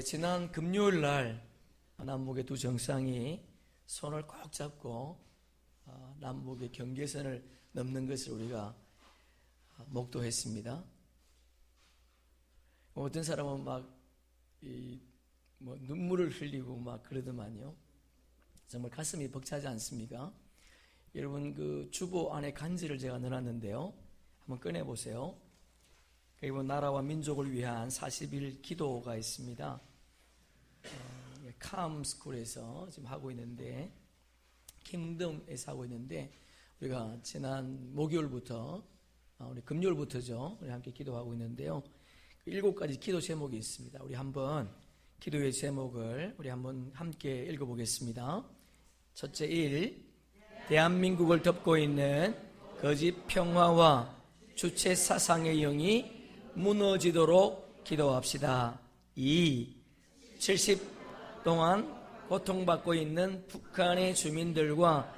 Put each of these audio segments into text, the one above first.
지난 금요일 날 남북의 두 정상이 손을 꼭 잡고 남북의 경계선을 넘는 것을 우리가 목도했습니다. 어떤 사람은 눈물을 흘리고 그러더만요. 정말 가슴이 벅차지 않습니까? 여러분, 그 주보 안에 간지를 제가 넣어놨는데요. 한번 꺼내보세요. 그리고 나라와 민족을 위한 40일 기도가 있습니다. 캄스쿨에서 지금 하고 있는데, 킹덤에서 하고 있는데, 우리가 지난 목요일부터, 우리 금요일부터죠. 우리 함께 기도하고 있는데요. 7가지 기도 제목이 있습니다. 우리 한번 기도의 제목을 우리 한번 함께 읽어보겠습니다. 첫째 1. 대한민국을 덮고 있는 거짓 평화와 주체 사상의 영이 무너지도록 기도합시다. 2. 70 동안 고통받고 있는 북한의 주민들과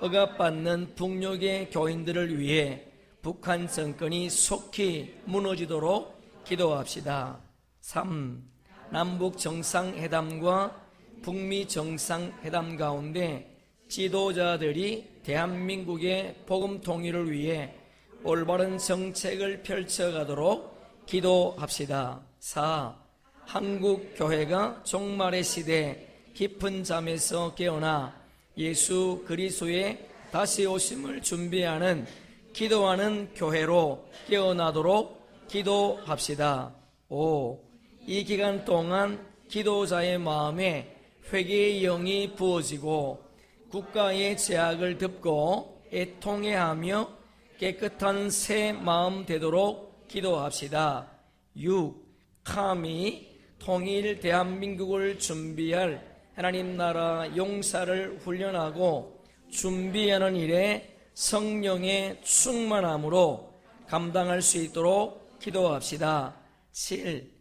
억압받는 북녘의 교인들을 위해 북한 정권이 속히 무너지도록 기도합시다. 3. 남북 정상회담과 북미 정상회담 가운데 지도자들이 대한민국의 복음 통일을 위해 올바른 정책을 펼쳐가도록 기도합시다. 4. 한국 교회가 종말의 시대 깊은 잠에서 깨어나 예수 그리스도의 다시 오심을 준비하는 기도하는 교회로 깨어나도록 기도합시다. 5. 이 기간 동안 기도자의 마음에 회개의 영이 부어지고 국가의 제약을 덮고 애통해하며 깨끗한 새 마음 되도록 기도합시다. 6. 감히 통일 대한민국을 준비할 하나님 나라 용사를 훈련하고 준비하는 일에 성령의 충만함으로 감당할 수 있도록 기도합시다. 7.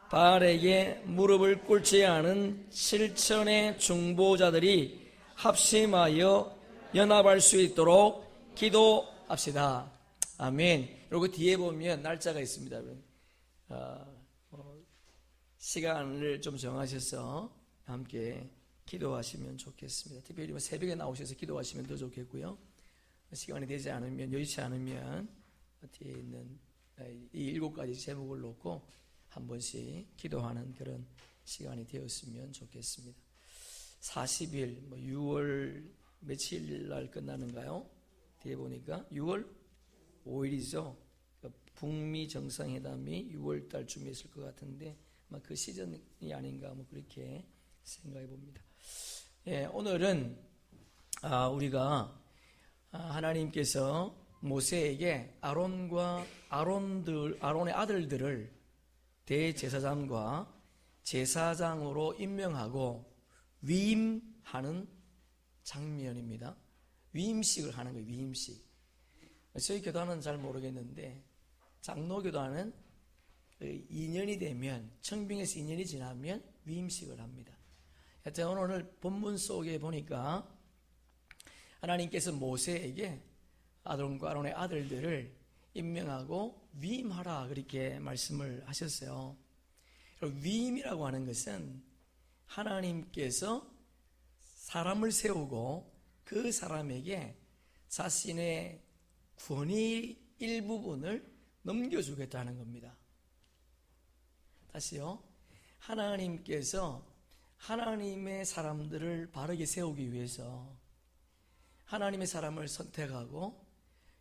바알에게 무릎을 꿇지 않은 실천의 중보자들이 합심하여 연합할 수 있도록 기도합시다. 아멘. 그리고 뒤에 보면 날짜가 있습니다. 시간을 좀 정하셔서 함께 기도하시면 좋겠습니다. 특별히 새벽에 나오셔서 기도하시면 더 좋겠고요. 시간이 되지 않으면, 여의치 않으면 뒤에 있는 이 7가지 제목을 놓고 한 번씩 기도하는 그런 시간이 되었으면 좋겠습니다. 40일, 6월 며칠 날 끝나는가요? 뒤에 보니까 6월 5일이죠. 북미 정상회담이 6월 달쯤에 있을 것 같은데 아마 그 시즌이 아닌가 그렇게 생각해 봅니다. 오늘은 우리가 하나님께서 모세에게 아론의 아들들을 대제사장과 제사장으로 임명하고 위임하는 장면입니다. 위임식을 하는 거예요. 위임식. 저희 교단은 잘 모르겠는데 장로 교단은 2년이 되면, 청빙에서 2년이 지나면 위임식을 합니다. 하여튼 오늘 본문 속에 보니까 하나님께서 모세에게 아론과 아론의 아들들을 임명하고 위임하라 그렇게 말씀을 하셨어요. 위임이라고 하는 것은 하나님께서 사람을 세우고 그 사람에게 자신의 권위 일부분을 넘겨주겠다는 겁니다. 다시요. 하나님께서 하나님의 사람들을 바르게 세우기 위해서 하나님의 사람을 선택하고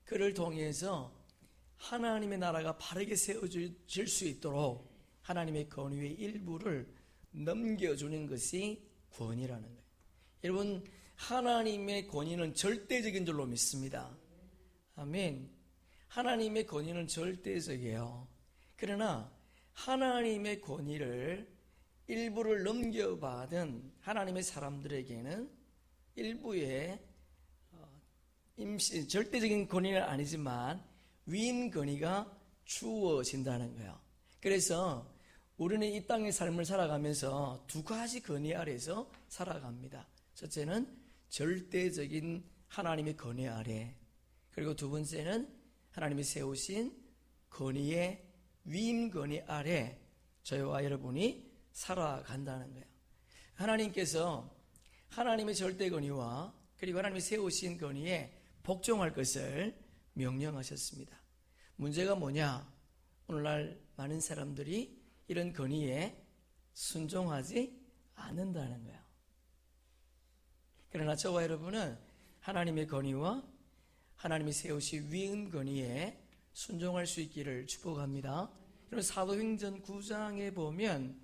그를 통해서 하나님의 나라가 바르게 세워질 수 있도록 하나님의 권위의 일부를 넘겨주는 것이 권위라는 거예요. 여러분, 하나님의 권위는 절대적인 줄로 믿습니다. 아멘. 하나님의 권위는 절대적이에요. 그러나 하나님의 권위를 일부를 넘겨받은 하나님의 사람들에게는 일부의 절대적인 권위는 아니지만 위임 권위가 주어진다는 거예요. 그래서 우리는 이 땅의 삶을 살아가면서 2가지 권위 아래에서 살아갑니다. 첫째는 절대적인 하나님의 권위 아래, 그리고 2번째는 하나님이 세우신 권위의 위임 권위 아래 저희와 여러분이 살아간다는 거예요. 하나님께서 하나님의 절대 권위와 그리고 하나님이 세우신 권위에 복종할 것을 명령하셨습니다. 문제가 뭐냐? 오늘날 많은 사람들이 이런 권위에 순종하지 않는다는 거예요. 그러나 저와 여러분은 하나님의 권위와 하나님이 세우신 위은 권위에 순종할 수 있기를 축복합니다. 여러분, 사도행전 9장에 보면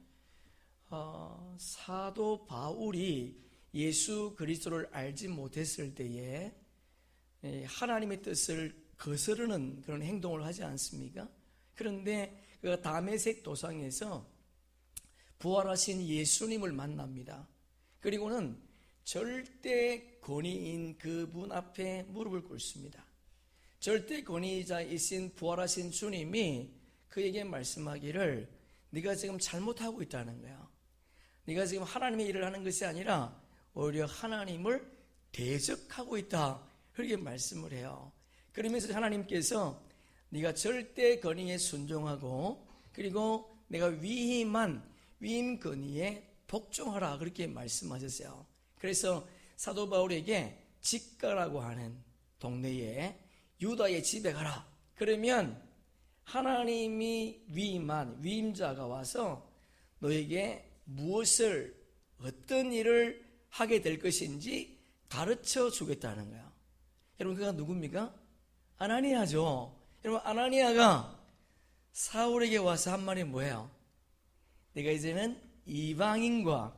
사도 바울이 예수 그리스도를 알지 못했을 때에 하나님의 뜻을 거스르는 그런 행동을 하지 않습니까? 그런데 그 다메섹 도상에서 부활하신 예수님을 만납니다. 그리고는 절대 권위인 그분 앞에 무릎을 꿇습니다. 절대 권위자이신 부활하신 주님이 그에게 말씀하기를 네가 지금 잘못하고 있다는 거야. 네가 지금 하나님의 일을 하는 것이 아니라 오히려 하나님을 대적하고 있다. 그렇게 말씀을 해요. 그러면서 하나님께서 네가 절대 권위에 순종하고 그리고 내가 위임한 위임 권위에 복종하라. 그렇게 말씀하셨어요. 그래서 사도 바울에게 직가라고 하는 동네에 유다의 집에 가라. 그러면 하나님이 위임한 위임자가 와서 너에게 무엇을 어떤 일을 하게 될 것인지 가르쳐 주겠다는 거야. 여러분, 그가 누굽니까? 아나니아죠. 여러분, 아나니아가 사울에게 와서 한 말이 뭐예요? 내가 이제는 이방인과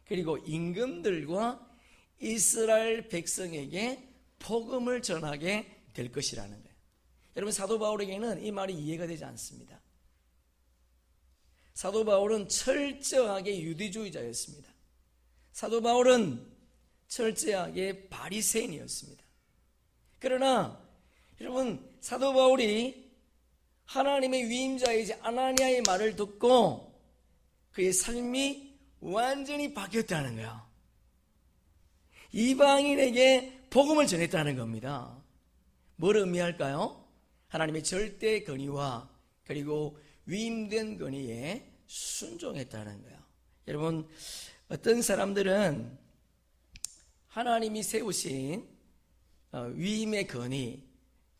그리고 임금들과 이스라엘 백성에게 복음을 전하게 될 것이라는 거예요. 여러분, 사도 바울에게는 이 말이 이해가 되지 않습니다. 사도 바울은 철저하게 유대주의자였습니다. 사도 바울은 철저하게 바리새인이었습니다. 그러나 여러분, 사도 바울이 하나님의 위임자이지 아나니아의 말을 듣고 그의 삶이 완전히 바뀌었다는 거예요. 이방인에게 복음을 전했다는 겁니다. 뭘 의미할까요? 하나님의 절대 권위와 그리고 위임된 권위에 순종했다는 거예요. 여러분, 어떤 사람들은 하나님이 세우신 위임의 권위,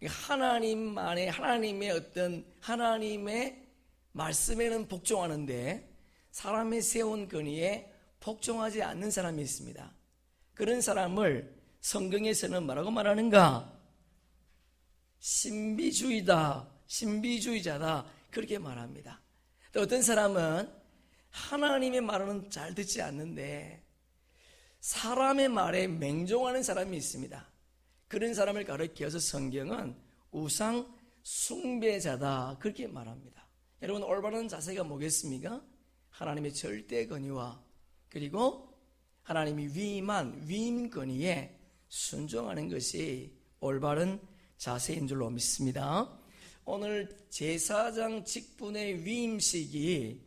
하나님만의 하나님의 어떤 하나님의 말씀에는 복종하는데 사람이 세운 권위에 복종하지 않는 사람이 있습니다. 그런 사람을 성경에서는 뭐라고 말하는가? 신비주의자다 그렇게 말합니다. 또 어떤 사람은 하나님의 말은 잘 듣지 않는데 사람의 말에 맹종하는 사람이 있습니다. 그런 사람을 가리켜서 성경은 우상 숭배자다 그렇게 말합니다. 여러분, 올바른 자세가 뭐겠습니까? 하나님의 절대 권위와 그리고 하나님이 위임한 위임 권위에 순종하는 것이 올바른 자세인 줄로 믿습니다. 오늘 제사장 직분의 위임식이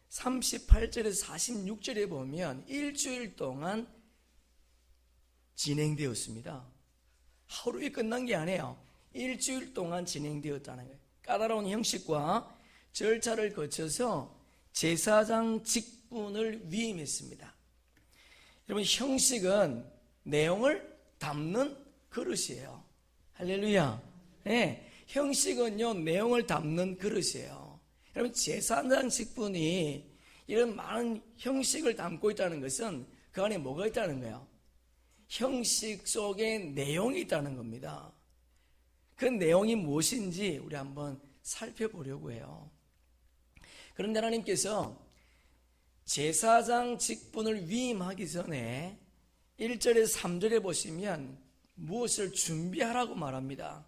38절에서 46절에 보면 일주일 동안 진행되었습니다. 하루에 끝난 게 아니에요. 일주일 동안 진행되었다는 거예요. 까다로운 형식과 절차를 거쳐서 제사장 직분을 위임했습니다. 여러분, 형식은 내용을 담는 그릇이에요. 할렐루야. 네, 형식은요, 내용을 담는 그릇이에요. 여러분, 제사장 직분이 이런 많은 형식을 담고 있다는 것은 그 안에 뭐가 있다는 거예요? 형식 속에 내용이 있다는 겁니다. 그 내용이 무엇인지 우리 한번 살펴보려고 해요. 그런데 하나님께서 제사장 직분을 위임하기 전에 1절에서 3절에 보시면 무엇을 준비하라고 말합니다.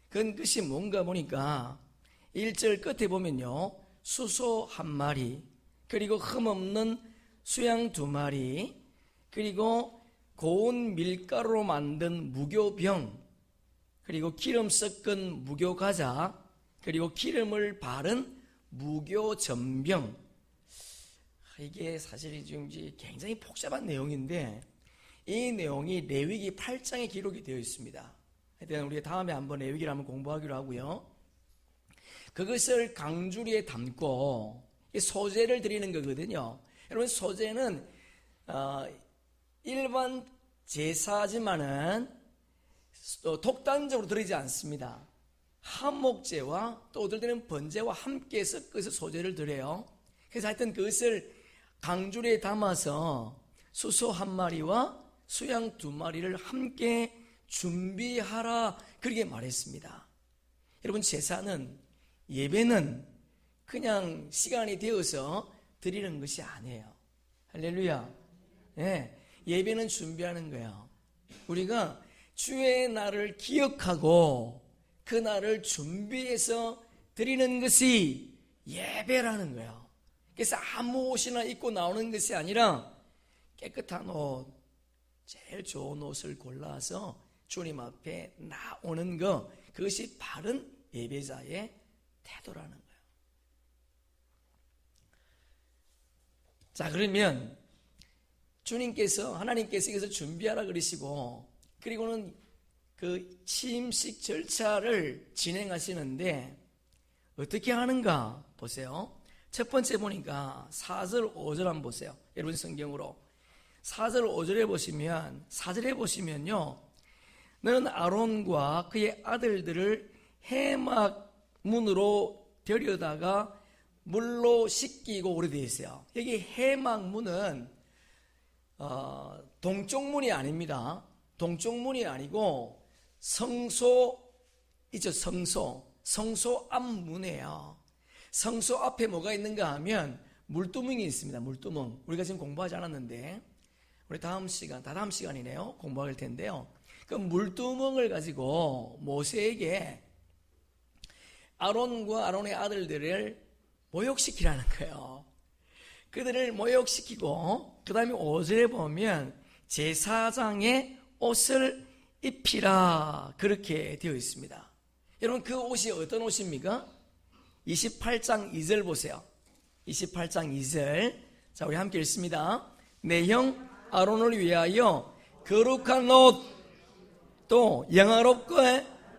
그것이 뭔가 보니까 1절 끝에 보면요, 수소 1마리, 그리고 흠없는 수양 2마리, 그리고 고운 밀가루로 만든 무교병, 그리고 기름 섞은 무교과자, 그리고 기름을 바른 무교전병. 이게 사실 지금 굉장히 복잡한 내용인데 이 내용이 레위기 8장에 기록이 되어 있습니다. 하여튼 우리가 다음에 한번 레위기를 한번 공부하기로 하고요. 그것을 강주리에 담고 소제를 드리는 거거든요. 여러분, 소제는 일반 제사지만은 또 독단적으로 드리지 않습니다. 한목제와 또 어떨 때는 번제와 함께 섞어서 소제를 드려요. 그래서 하여튼 그것을 강줄에 담아서 수소 한 마리와 수양 두 마리를 함께 준비하라, 그렇게 말했습니다. 여러분, 제사는, 예배는 그냥 시간이 되어서 드리는 것이 아니에요. 할렐루야. 네, 예배는 준비하는 거예요. 우리가 주의 날을 기억하고 그 날을 준비해서 드리는 것이 예배라는 거예요. 그래서 아무 옷이나 입고 나오는 것이 아니라 깨끗한 옷, 제일 좋은 옷을 골라서 주님 앞에 나오는 것, 그것이 바른 예배자의 태도라는 거예요. 자, 그러면 하나님께서 이것을 준비하라 그러시고, 그리고는 그 취임식 절차를 진행하시는데 어떻게 하는가 보세요. 첫 번째 보니까 4절 5절 한번 보세요. 여러분 성경으로 4절 5절에 보시면, 4절에 보시면요, 너는 아론과 그의 아들들을 해막문으로 데려다가 물로 씻기고, 오래 되어 있어요. 여기 해막문은 동쪽문이 아닙니다. 동쪽문이 아니고 성소 있죠. 성소 앞문이에요. 성소 앞에 뭐가 있는가 하면 물두멍이 있습니다. 물두멍. 우리가 지금 공부하지 않았는데 우리 다음 시간이네요. 공부할 텐데요. 그 물두멍을 가지고 모세에게 아론과 아론의 아들들을 모욕시키라는 거예요. 그들을 모욕시키고, 그 다음에 5절에 보면 제사장의 옷을 입히라, 그렇게 되어 있습니다. 여러분, 그 옷이 어떤 옷입니까? 28장 2절 보세요. 28장 2절. 자, 우리 함께 읽습니다. 내 형 아론을 위하여 거룩한 옷, 또 영화롭고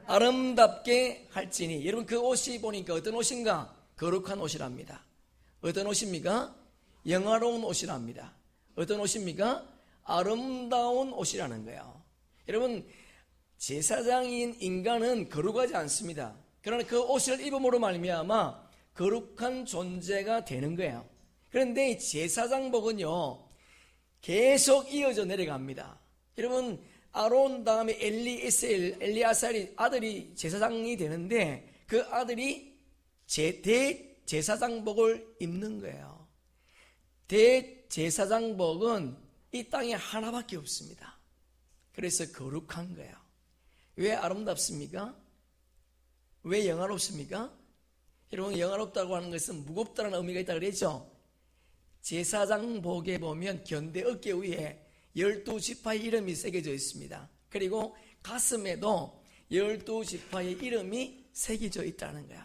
아름답게 할지니. 여러분, 그 옷이 보니까 어떤 옷인가? 거룩한 옷이랍니다. 어떤 옷입니까? 영화로운 옷이랍니다. 어떤 옷입니까? 아름다운 옷이라는 거예요. 여러분, 제사장인 인간은 거룩하지 않습니다. 그러나 그 옷을 입음으로 말미암아 거룩한 존재가 되는 거예요. 그런데 이 제사장복은요, 계속 이어져 내려갑니다. 여러분, 아론 다음에 엘리아살이 아들이 제사장이 되는데, 그 아들이 대제사장복을 입는 거예요. 대제사장복은 이 땅에 하나밖에 없습니다. 그래서 거룩한 거예요. 왜 아름답습니까? 왜 영화롭습니까? 여러분, 영화롭다고 하는 것은 무겁다는 의미가 있다고 그랬죠. 제사장복에 보면 견대 어깨 위에 12지파의 이름이 새겨져 있습니다. 그리고 가슴에도 12지파의 이름이 새겨져 있다는 거예요.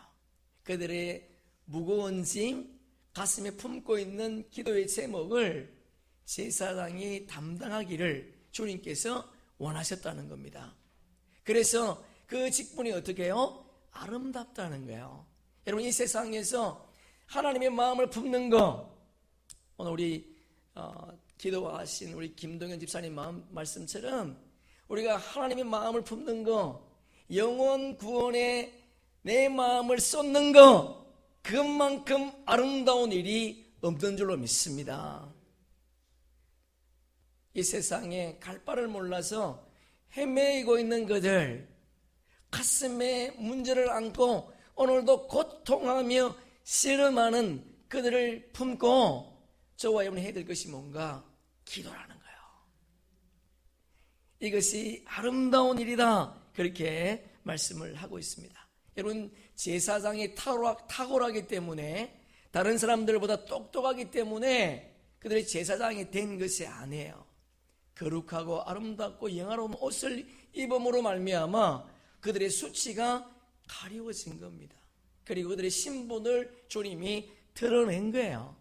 그들의 무거운 짐, 가슴에 품고 있는 기도의 제목을 제사장이 담당하기를 주님께서 원하셨다는 겁니다. 그래서 그 직분이 어떻게 해요? 아름답다는 거예요. 여러분, 이 세상에서 하나님의 마음을 품는 거, 오늘 우리 기도하신 우리 김동현 집사님 말씀처럼 우리가 하나님의 마음을 품는 거, 영혼 구원에 내 마음을 쏟는 거, 그만큼 아름다운 일이 없는 줄로 믿습니다. 이 세상에 갈 바를 몰라서 헤매이고 있는 그들, 가슴에 문제를 안고 오늘도 고통하며 씨름하는 그들을 품고 저와 여러분이 해야 될 것이 뭔가? 기도라는 거예요. 이것이 아름다운 일이다, 그렇게 말씀을 하고 있습니다. 여러분, 제사장이 탁월하기 때문에, 다른 사람들보다 똑똑하기 때문에 그들이 제사장이 된 것이 아니에요. 거룩하고 아름답고 영화로운 옷을 입음으로 말미암아 그들의 수치가 가리워진 겁니다. 그리고 그들의 신분을 주님이 드러낸 거예요.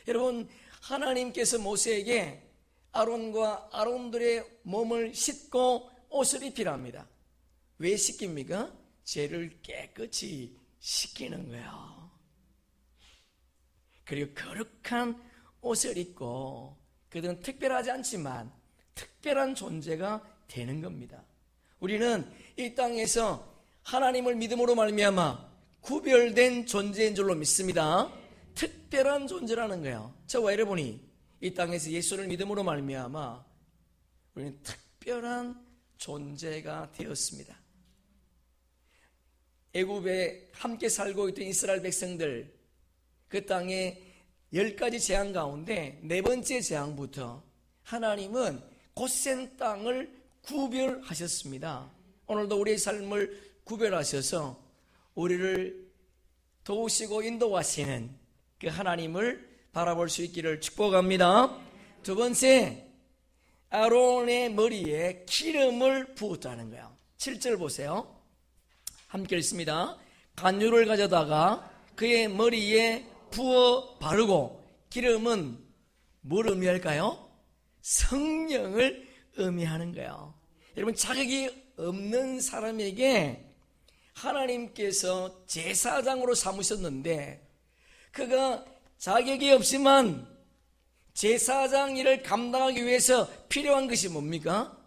여러분, 하나님께서 모세에게 아론과 아론들의 몸을 씻고 옷을 입히랍니다. 왜 씻깁니까? 죄를 깨끗이 씻기는 거예요. 그리고 거룩한 옷을 입고 그들은 특별하지 않지만 특별한 존재가 되는 겁니다. 우리는 이 땅에서 하나님을 믿음으로 말미암아 구별된 존재인 줄로 믿습니다. 특별한 존재라는 거예요. 저와 여러분이 이 땅에서 예수를 믿음으로 말미암아 우리는 특별한 존재가 되었습니다. 애굽에 함께 살고 있던 이스라엘 백성들, 그 땅에 10가지 재앙 가운데 4번째 재앙부터 하나님은 곧센 땅을 구별하셨습니다. 오늘도 우리의 삶을 구별하셔서 우리를 도우시고 인도하시는 그 하나님을 바라볼 수 있기를 축복합니다. 두 번째, 아론의 머리에 기름을 부었다는 거예요. 7절 보세요. 함께 읽습니다. 간유를 가져다가 그의 머리에 부어 바르고, 기름은 뭘 의미할까요? 성령을 의미하는 거예요. 여러분, 자격이 없는 사람에게 하나님께서 제사장으로 삼으셨는데, 그가 자격이 없지만 제사장 일을 감당하기 위해서 필요한 것이 뭡니까?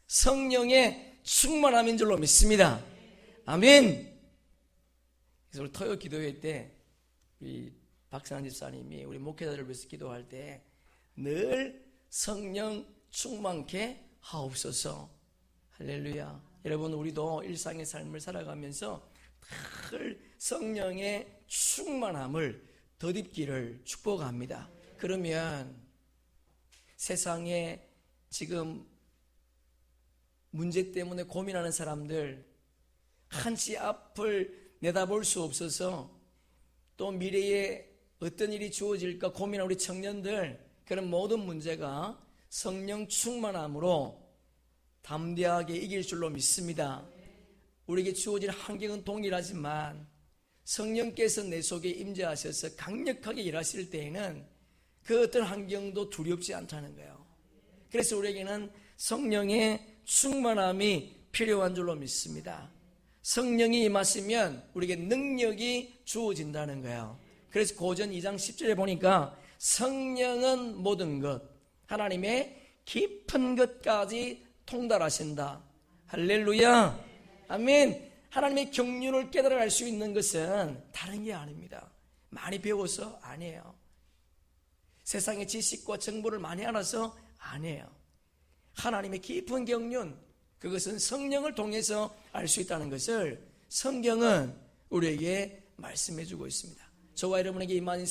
성령의 충만함인 줄로 믿습니다. 아멘. 그래서 우리 토요 기도회 때 우리 박상환 집사님이 우리 목회자들을 위해서 기도할 때 늘 성령 충만케 하옵소서. 할렐루야. 여러분, 우리도 일상의 삶을 살아가면서 늘 성령의 충만함을 덧입기를 축복합니다. 그러면 세상에 지금 문제 때문에 고민하는 사람들, 한치 앞을 내다볼 수 없어서 또 미래에 어떤 일이 주어질까 고민하는 우리 청년들, 그런 모든 문제가 성령 충만함으로 담대하게 이길 줄로 믿습니다. 우리에게 주어진 환경은 동일하지만 성령께서 내 속에 임재하셔서 강력하게 일하실 때에는 그 어떤 환경도 두렵지 않다는 거예요. 그래서 우리에게는 성령의 충만함이 필요한 줄로 믿습니다. 성령이 임하시면 우리에게 능력이 주어진다는 거예요. 그래서 고전 2장 10절에 보니까 성령은 모든 것, 하나님의 깊은 것까지 통달하신다. 할렐루야. 아멘. 하나님의 경륜을 깨달아 알 수 있는 것은 다른 게 아닙니다. 많이 배워서 아니에요. 세상의 지식과 정보를 많이 알아서 아니에요. 하나님의 깊은 경륜, 그것은 성령을 통해서 알 수 있다는 것을 성경은 우리에게 말씀해 주고 있습니다. 저와 여러분에게 임하신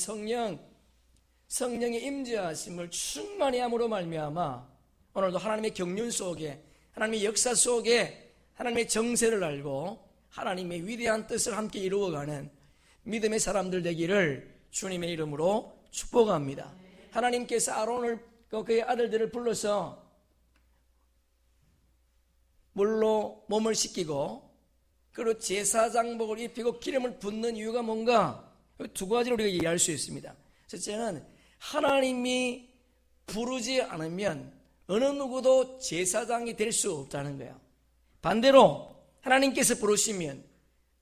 성령의 임재하심을 충만히 함으로 말미암아 오늘도 하나님의 경륜 속에, 하나님의 역사 속에 하나님의 정세를 알고 하나님의 위대한 뜻을 함께 이루어가는 믿음의 사람들 되기를 주님의 이름으로 축복합니다. 하나님께서 아론을, 그의 아들들을 불러서 물로 몸을 씻기고 그리고 제사장복을 입히고 기름을 붓는 이유가 뭔가? 두 가지로 우리가 이해할 수 있습니다. 첫째는 하나님이 부르지 않으면 어느 누구도 제사장이 될 수 없다는 거예요. 반대로 하나님께서 부르시면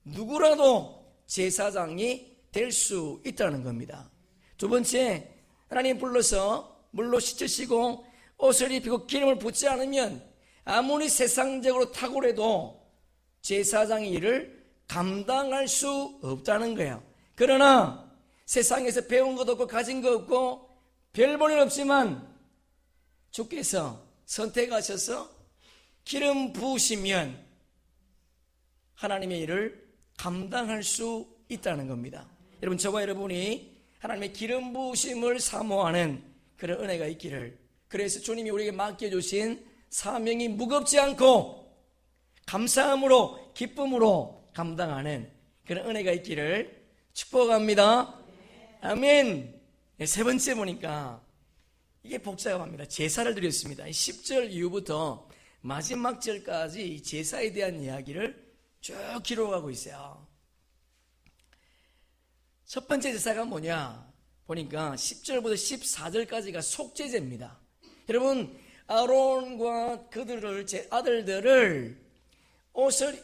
누구라도 제사장이 될 수 있다는 겁니다. 두 번째, 하나님 불러서 물로 씻으시고 옷을 입히고 기름을 붓지 않으면 아무리 세상적으로 탁월해도 제사장의 일을 감당할 수 없다는 거예요. 그러나 세상에서 배운 것도 없고 가진 것 없고 별 볼 일 없지만 주께서 선택하셔서 기름 부으시면 하나님의 일을 감당할 수 있다는 겁니다. 여러분, 저와 여러분이 하나님의 기름 부으심을 사모하는 그런 은혜가 있기를, 그래서 주님이 우리에게 맡겨주신 사명이 무겁지 않고 감사함으로 기쁨으로 감당하는 그런 은혜가 있기를 축복합니다. 아멘. 세 번째 보니까 이게 복잡합니다. 제사를 드렸습니다. 10절 이후부터 마지막 절까지 제사에 대한 이야기를 쭉 기록하고 있어요. 첫 번째 제사가 뭐냐 보니까 10절부터 14절까지가 속죄제입니다. 여러분, 아론과 그들을, 제 아들들을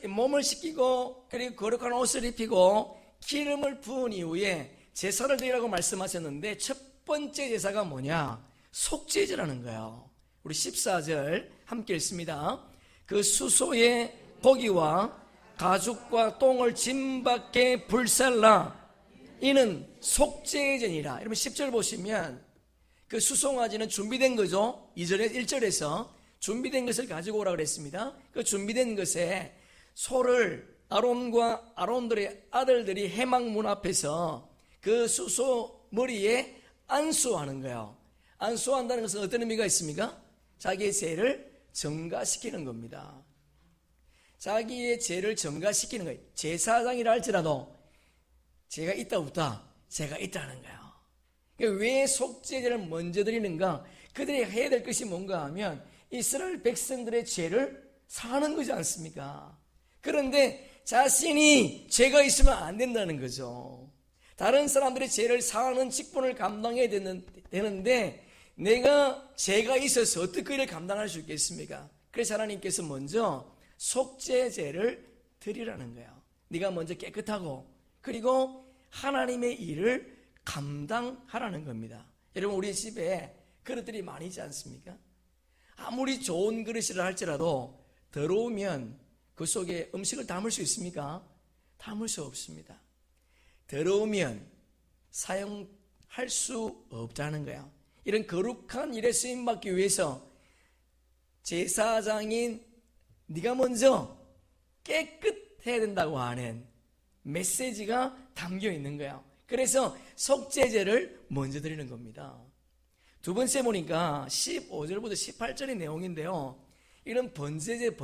몸을 씻기고 그리고 거룩한 옷을 입히고 기름을 부은 이후에 제사를 드리라고 말씀하셨는데 첫 번째 제사가 뭐냐? 속죄제라는 거예요. 우리 14절 함께 읽습니다. 그 수소의 고기와 가죽과 똥을 짐 밖에 불살라 이는 속죄제니라. 여러분 10절 보시면 그 수송아지는 준비된 거죠. 1절에서 준비된 것을 가지고 오라고 그랬습니다. 그 준비된 것에 소를 아론과 아론들의 아들들이 해막문 앞에서 그 수소 머리에 안수하는 거예요. 안수한다는 것은 어떤 의미가 있습니까? 자기의 죄를 정가시키는 겁니다. 자기의 죄를 정가시키는 거예요. 제사장이라 할지라도 죄가 있다 없다? 죄가 있다는 거예요. 왜 속죄제를 먼저 드리는가? 그들이 해야 될 것이 뭔가 하면 이스라엘 백성들의 죄를 사하는 거지 않습니까? 그런데 자신이 죄가 있으면 안 된다는 거죠. 다른 사람들의 죄를 사하는 직분을 감당해야 되는데 내가 죄가 있어서 어떻게 그를 감당할 수 있겠습니까? 그래서 하나님께서 먼저 속죄제를 드리라는 거예요. 네가 먼저 깨끗하고 그리고 하나님의 일을 감당하라는 겁니다. 여러분 우리 집에 그릇들이 많이 있지 않습니까? 아무리 좋은 그릇이라 할지라도 더러우면 그 속에 음식을 담을 수 있습니까? 담을 수 없습니다. 더러우면 사용할 수 없다는 거야. 이런 거룩한 일에 쓰임받기 위해서 제사장인 네가 먼저 깨끗해야 된다고 하는 메시지가 담겨 있는 거야. 그래서 속죄제를 먼저 드리는 겁니다. 두 번째 보니까 15절부터 18절의 내용인데요. 이런 번제제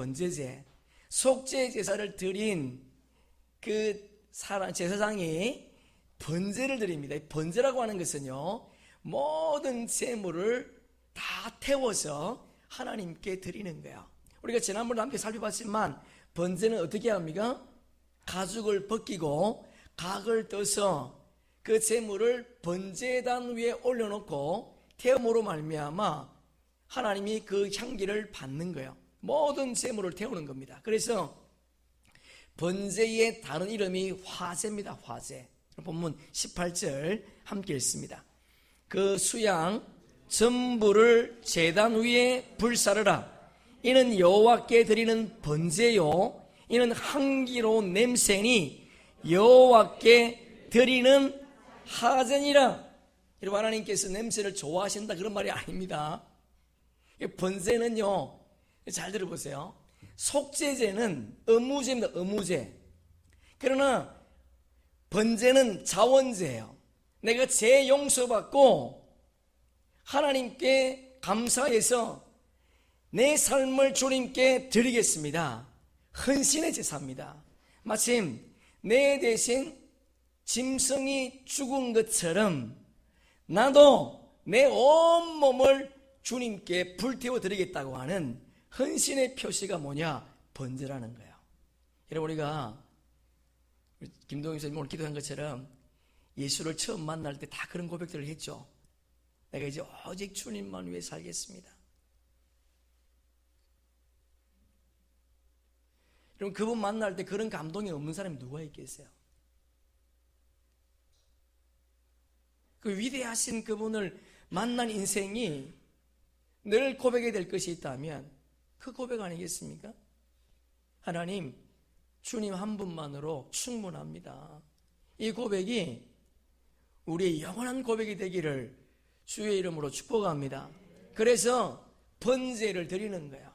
속죄 제사를 드린 그 제사장이 번제를 드립니다. 번제라고 하는 것은요, 모든 재물을 다 태워서 하나님께 드리는 거예요. 우리가 지난번에 함께 살펴봤지만 번제는 어떻게 합니까? 가죽을 벗기고 각을 떠서 그 재물을 번제단 위에 올려놓고 태움으로 말미암아 하나님이 그 향기를 받는 거예요. 모든 재물을 태우는 겁니다. 그래서 번제의 다른 이름이 화제입니다. 화제. 본문 18절 함께 읽습니다. 그 수양 전부를 제단 위에 불사르라. 이는 여호와께 드리는 번제요 이는 향기로운 냄새니 여호와께 드리는 화제니라. 여러분 하나님께서 냄새를 좋아하신다 그런 말이 아닙니다. 번제는요, 잘 들어보세요. 속죄제는 의무제입니다. 의무제. 그러나 번제는 자원제예요. 내가 죄 용서받고 하나님께 감사해서 내 삶을 주님께 드리겠습니다. 헌신의 제사입니다. 마침 내 대신 짐승이 죽은 것처럼 나도 내 온몸을 주님께 불태워 드리겠다고 하는 헌신의 표시가 뭐냐? 번제라는 거예요. 여러분 우리가 김동영 선생님 오늘 기도한 것처럼 예수를 처음 만날 때 다 그런 고백들을 했죠. 내가 이제 오직 주님만 위해 살겠습니다. 여러분 그분 만날 때 그런 감동이 없는 사람이 누가 있겠어요? 그 위대하신 그분을 만난 인생이 늘 고백해야 될 것이 있다면 그 고백 아니겠습니까? 하나님, 주님 한 분만으로 충분합니다. 이 고백이 우리의 영원한 고백이 되기를 주의 이름으로 축복합니다. 그래서 번제를 드리는 거예요.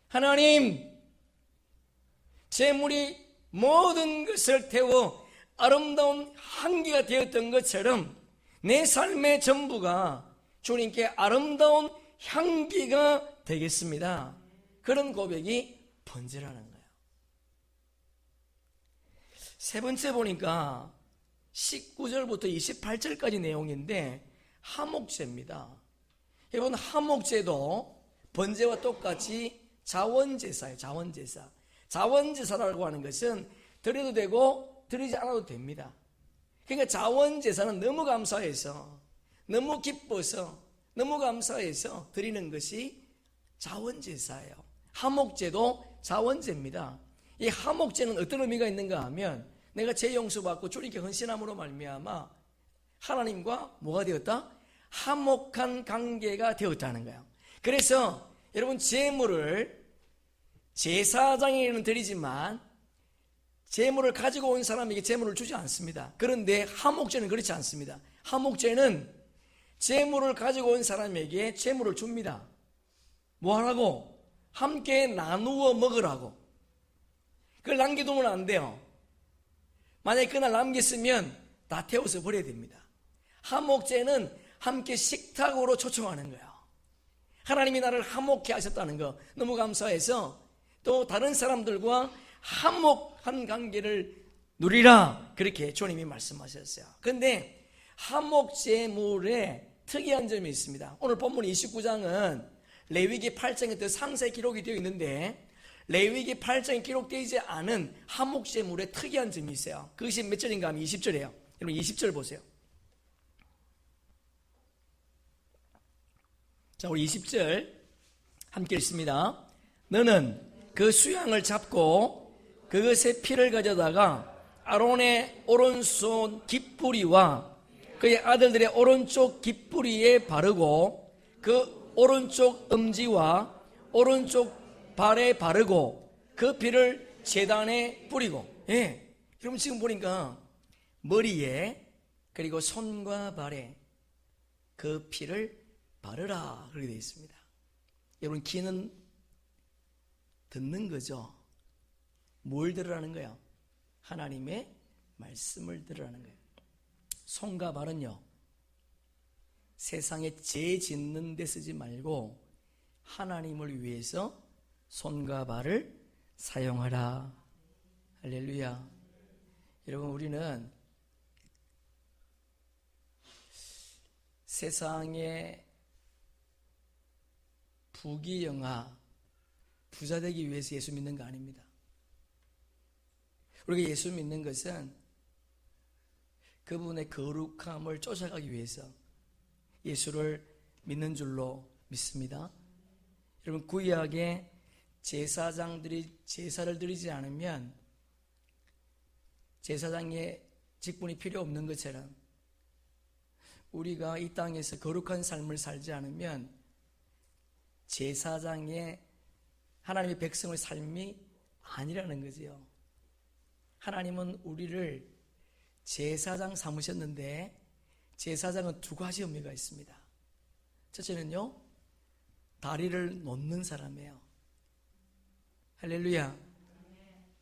하나님, 재물이 모든 것을 태워 아름다운 향기가 되었던 것처럼 내 삶의 전부가 주님께 아름다운 향기가 되겠습니다. 그런 고백이 번제라는 거예요. 세 번째 보니까 19절부터 28절까지 내용인데 화목제입니다. 여러분 화목제도 번제와 똑같이 자원제사예요. 자원제사. 자원제사라고 하는 것은 드려도 되고 드리지 않아도 됩니다. 그러니까 자원제사는 너무 감사해서 너무 기뻐서 너무 감사해서 드리는 것이 자원제사예요. 화목제도 자원제입니다. 이 화목제는 어떤 의미가 있는가 하면 내가 죄 용서받고 주님께 헌신함으로 말미암아 하나님과 뭐가 되었다? 화목한 관계가 되었다는 거예요. 그래서 여러분, 제물을 제사장에게는 드리지만 제물을 가지고 온 사람에게 제물을 주지 않습니다. 그런데 화목제는 그렇지 않습니다. 화목제는 제물을 가지고 온 사람에게 제물을 줍니다. 뭐 하라고? 함께 나누어 먹으라고. 그걸 남겨두면 안 돼요. 만약에 그날 남겼으면 다 태워서 버려야 됩니다. 화목제는 함께 식탁으로 초청하는 거예요. 하나님이 나를 화목케 하셨다는 거 너무 감사해서 또 다른 사람들과 화목한 관계를 누리라, 그렇게 주님이 말씀하셨어요. 그런데 화목제물에 특이한 점이 있습니다. 오늘 본문 29장은 레위기 8장에 또 상세 기록이 되어 있는데, 레위기 8장에 기록되지 않은 화목제물에 특이한 점이 있어요. 그것이 몇 절인가 하면 20절이에요. 여러분 20절 보세요. 자, 우리 20절 함께 읽습니다. 너는 그 수양을 잡고 그것의 피를 가져다가 아론의 오른손 깃뿌리와 그의 아들들의 오른쪽 깃뿌리에 바르고 그 오른쪽 엄지와 오른쪽 발에 바르고 그 피를 제단에 뿌리고. 예, 여러분 지금 보니까 머리에 그리고 손과 발에 그 피를 바르라 그렇게 되어 있습니다. 여러분, 귀는 듣는 거죠. 뭘 들으라는 거예요? 하나님의 말씀을 들으라는 거예요. 손과 발은요, 세상에 죄 짓는 데 쓰지 말고 하나님을 위해서 손과 발을 사용하라. 할렐루야. 여러분, 우리는 세상에 부귀영화, 부자 되기 위해서 예수 믿는 거 아닙니다. 우리가 예수 믿는 것은 그분의 거룩함을 쫓아가기 위해서 예수를 믿는 줄로 믿습니다. 여러분, 구약의 제사장들이 제사를 드리지 않으면 제사장의 직분이 필요 없는 것처럼 우리가 이 땅에서 거룩한 삶을 살지 않으면 제사장의 하나님의 백성의 삶이 아니라는 거지요. 하나님은 우리를 제사장 삼으셨는데 제사장은 두 가지 의미가 있습니다. 첫째는요, 다리를 놓는 사람이에요. 할렐루야.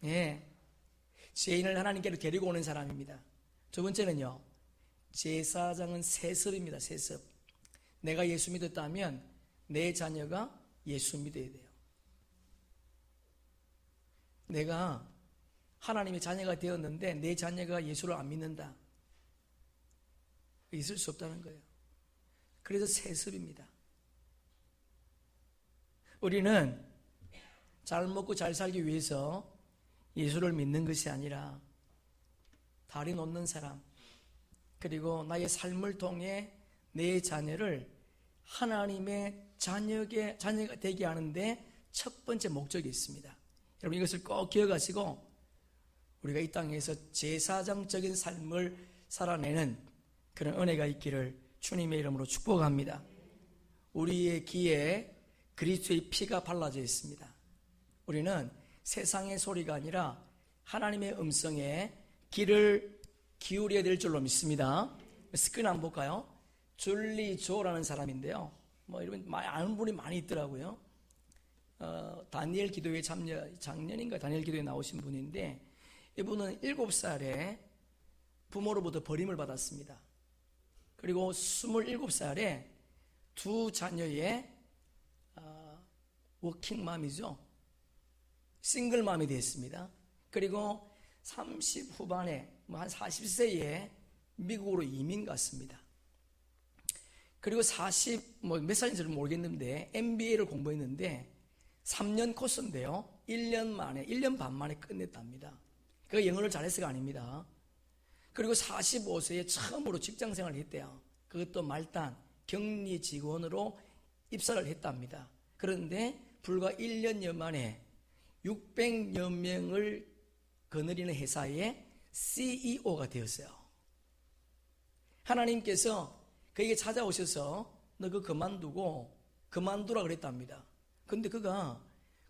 예, 죄인을 하나님께로 데리고 오는 사람입니다. 두 번째는요, 제사장은 세습입니다. 세습. 내가 예수 믿었다면 내 자녀가 예수 믿어야 돼요. 내가 하나님의 자녀가 되었는데 내 자녀가 예수를 안 믿는다, 있을 수 없다는 거예요. 그래서 세습입니다. 우리는 잘 먹고 잘 살기 위해서 예수를 믿는 것이 아니라 다리 놓는 사람, 그리고 나의 삶을 통해 내 자녀를 하나님의 자녀가 되게 하는데 첫 번째 목적이 있습니다. 여러분, 이것을 꼭 기억하시고 우리가 이 땅에서 제사장적인 삶을 살아내는 그런 은혜가 있기를 주님의 이름으로 축복합니다. 우리의 귀에 그리스도의 피가 발라져 있습니다. 우리는 세상의 소리가 아니라 하나님의 음성에 귀를 기울여야 될 줄로 믿습니다. 스크린 한번 볼까요? 줄리 조라는 사람인데요, 여러분 아는 분이 많이 있더라고요. 다니엘 기도회 작년인가 다니엘 기도회 나오신 분인데, 이분은 7살에 부모로부터 버림을 받았습니다. 그리고 27살에 두 자녀의 워킹맘이죠. 싱글맘이 됐습니다. 그리고 30 후반에 한 40세에 미국으로 이민 갔습니다. 그리고 몇 살인지는 모르겠는데 MBA를 공부했는데 3년 코스인데요, 1년 반 만에 끝냈답니다. 그가 영어를 잘해서가 아닙니다. 그리고 45세에 처음으로 직장생활을 했대요. 그것도 말단 격리 직원으로 입사를 했답니다. 그런데 불과 1년여 만에 600여 명을 거느리는 회사의 CEO가 되었어요. 하나님께서 그에게 찾아오셔서 너 그거 그만두라 그랬답니다. 근데 그가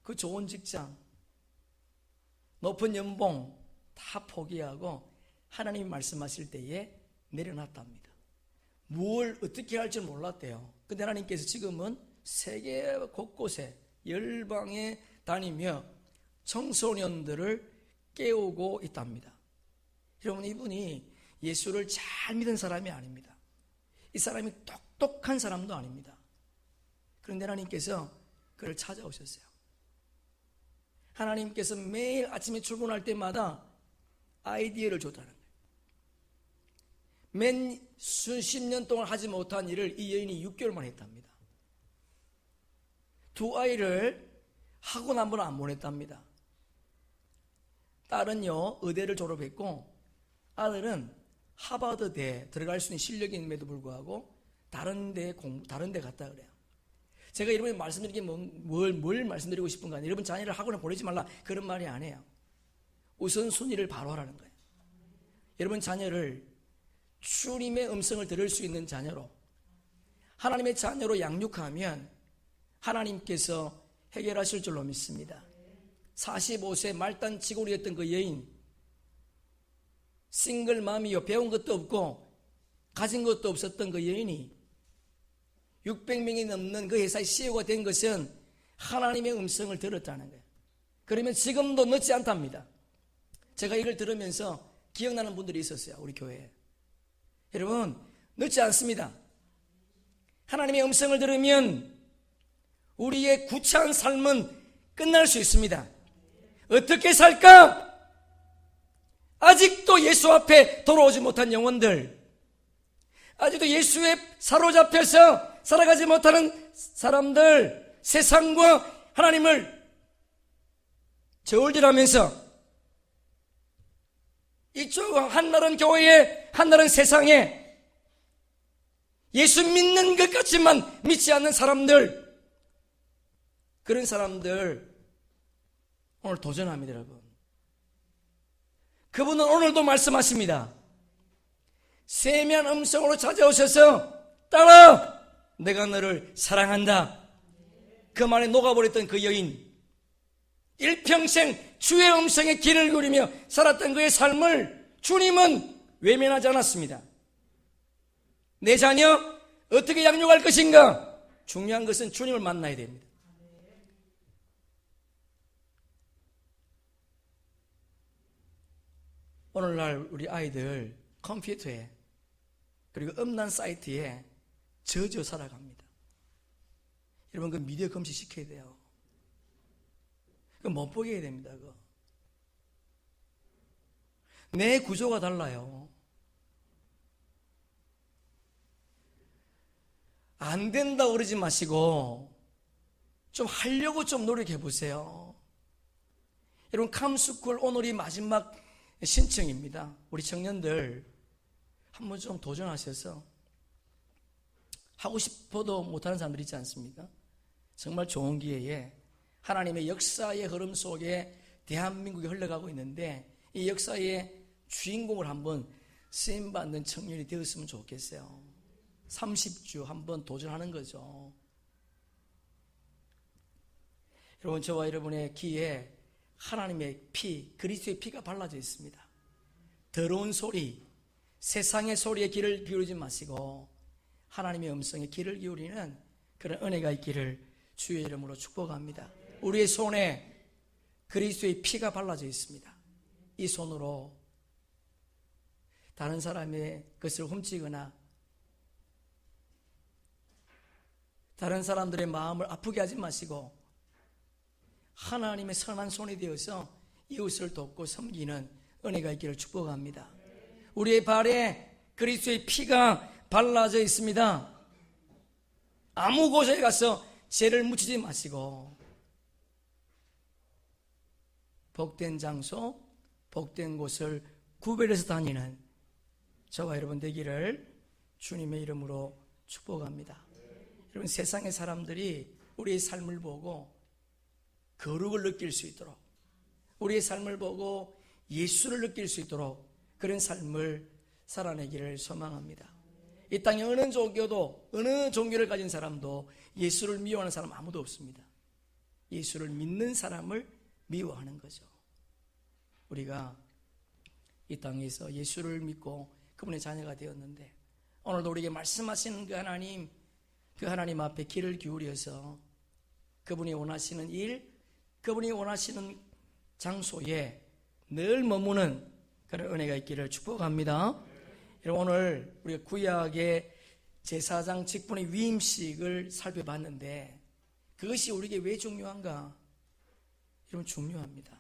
그 좋은 직장, 높은 연봉 다 포기하고 하나님이 말씀하실 때에 내려놨답니다. 뭘 어떻게 할지 몰랐대요. 근데 하나님께서 지금은 세계 곳곳에 열방에 다니며 청소년들을 깨우고 있답니다. 여러분, 이분이 예수를 잘 믿은 사람이 아닙니다. 이 사람이 똑똑한 사람도 아닙니다. 그런데 하나님께서 그를 찾아오셨어요. 하나님께서 매일 아침에 출근할 때마다 아이디어를 줬다는 거예요. 맨 수십 년 동안 하지 못한 일을 이 여인이 6개월만 했답니다. 두 아이를 학원 한 번 안 보냈답니다. 딸은요, 의대를 졸업했고 아들은 하버드대에 들어갈 수 있는 실력이 있음에도 불구하고 다른 데 갔다 그래요. 제가 여러분이 말씀드리기 뭘 말씀드리고 싶은가 하면, 여러분 자녀를 학원에 보내지 말라 그런 말이 아니에요. 우선순위를 바로 하라는 거예요. 여러분 자녀를 주님의 음성을 들을 수 있는 자녀로, 하나님의 자녀로 양육하면 하나님께서 해결하실 줄로 믿습니다. 45세 말단 치고리였던 그 여인, 싱글맘이요, 배운 것도 없고 가진 것도 없었던 그 여인이 600명이 넘는 그 회사의 CEO가 된 것은 하나님의 음성을 들었다는 거예요. 그러면 지금도 늦지 않답니다. 제가 이걸 들으면서 기억나는 분들이 있었어요, 우리 교회에. 여러분, 늦지 않습니다. 하나님의 음성을 들으면 우리의 구차한 삶은 끝날 수 있습니다. 어떻게 살까? 아직도 예수 앞에 돌아오지 못한 영혼들, 아직도 예수에 사로잡혀서 살아가지 못하는 사람들, 세상과 하나님을 저울질하면서 이쪽 한날은 교회에, 한날은 세상에 예수 믿는 것 같지만 믿지 않는 사람들, 그런 사람들 오늘 도전합니다, 여러분. 그분은 오늘도 말씀하십니다. 세미한 음성으로 찾아오셔서 딸아, 내가 너를 사랑한다. 그 말에 녹아버렸던 그 여인, 일평생 주의 음성에 귀를 기울이며 살았던 그의 삶을 주님은 외면하지 않았습니다. 내 자녀 어떻게 양육할 것인가? 중요한 것은 주님을 만나야 됩니다. 오늘날 우리 아이들 컴퓨터에 그리고 음란 사이트에 젖어 살아갑니다. 여러분, 그 미디어 금지 시켜야 돼요. 그거 못 보게 해야 됩니다. 그거. 내 구조가 달라요. 안 된다고 그러지 마시고 좀 하려고 좀 노력해 보세요. 여러분, 캄스쿨 오늘이 마지막 신청입니다. 우리 청년들 한번 좀 도전하셔서, 하고 싶어도 못하는 사람들 있지 않습니까? 정말 좋은 기회에 하나님의 역사의 흐름 속에 대한민국이 흘러가고 있는데 이 역사의 주인공을 한번 쓰임받는 청년이 되었으면 좋겠어요. 30주 한번 도전하는 거죠. 여러분, 저와 여러분의 귀에 하나님의 피, 그리스도의 피가 발라져 있습니다. 더러운 소리, 세상의 소리에 귀를 기울이지 마시고 하나님의 음성에 귀를 기울이는 그런 은혜가 있기를 주의 이름으로 축복합니다. 우리의 손에 그리스도의 피가 발라져 있습니다. 이 손으로 다른 사람의 것을 훔치거나 다른 사람들의 마음을 아프게 하지 마시고 하나님의 선한 손이 되어서 이웃을 돕고 섬기는 은혜가 있기를 축복합니다. 우리의 발에 그리스도의 피가 발라져 있습니다. 아무 곳에 가서 죄를 묻히지 마시고 복된 장소, 복된 곳을 구별해서 다니는 저와 여러분 되기를 주님의 이름으로 축복합니다. 여러분, 세상의 사람들이 우리의 삶을 보고 거룩을 느낄 수 있도록, 우리의 삶을 보고 예수를 느낄 수 있도록 그런 삶을 살아내기를 소망합니다. 이 땅에 어느 종교도, 어느 종교를 가진 사람도 예수를 미워하는 사람 아무도 없습니다. 예수를 믿는 사람을 미워하는 거죠. 우리가 이 땅에서 예수를 믿고 그분의 자녀가 되었는데, 오늘도 우리에게 말씀하시는 그 하나님 앞에 귀를 기울여서 그분이 원하시는 일, 그분이 원하시는 장소에 늘 머무는 그런 은혜가 있기를 축복합니다. 여러분, 오늘 우리가 구약의 제사장 직분의 위임식을 살펴봤는데, 그것이 우리에게 왜 중요한가? 여러분, 중요합니다.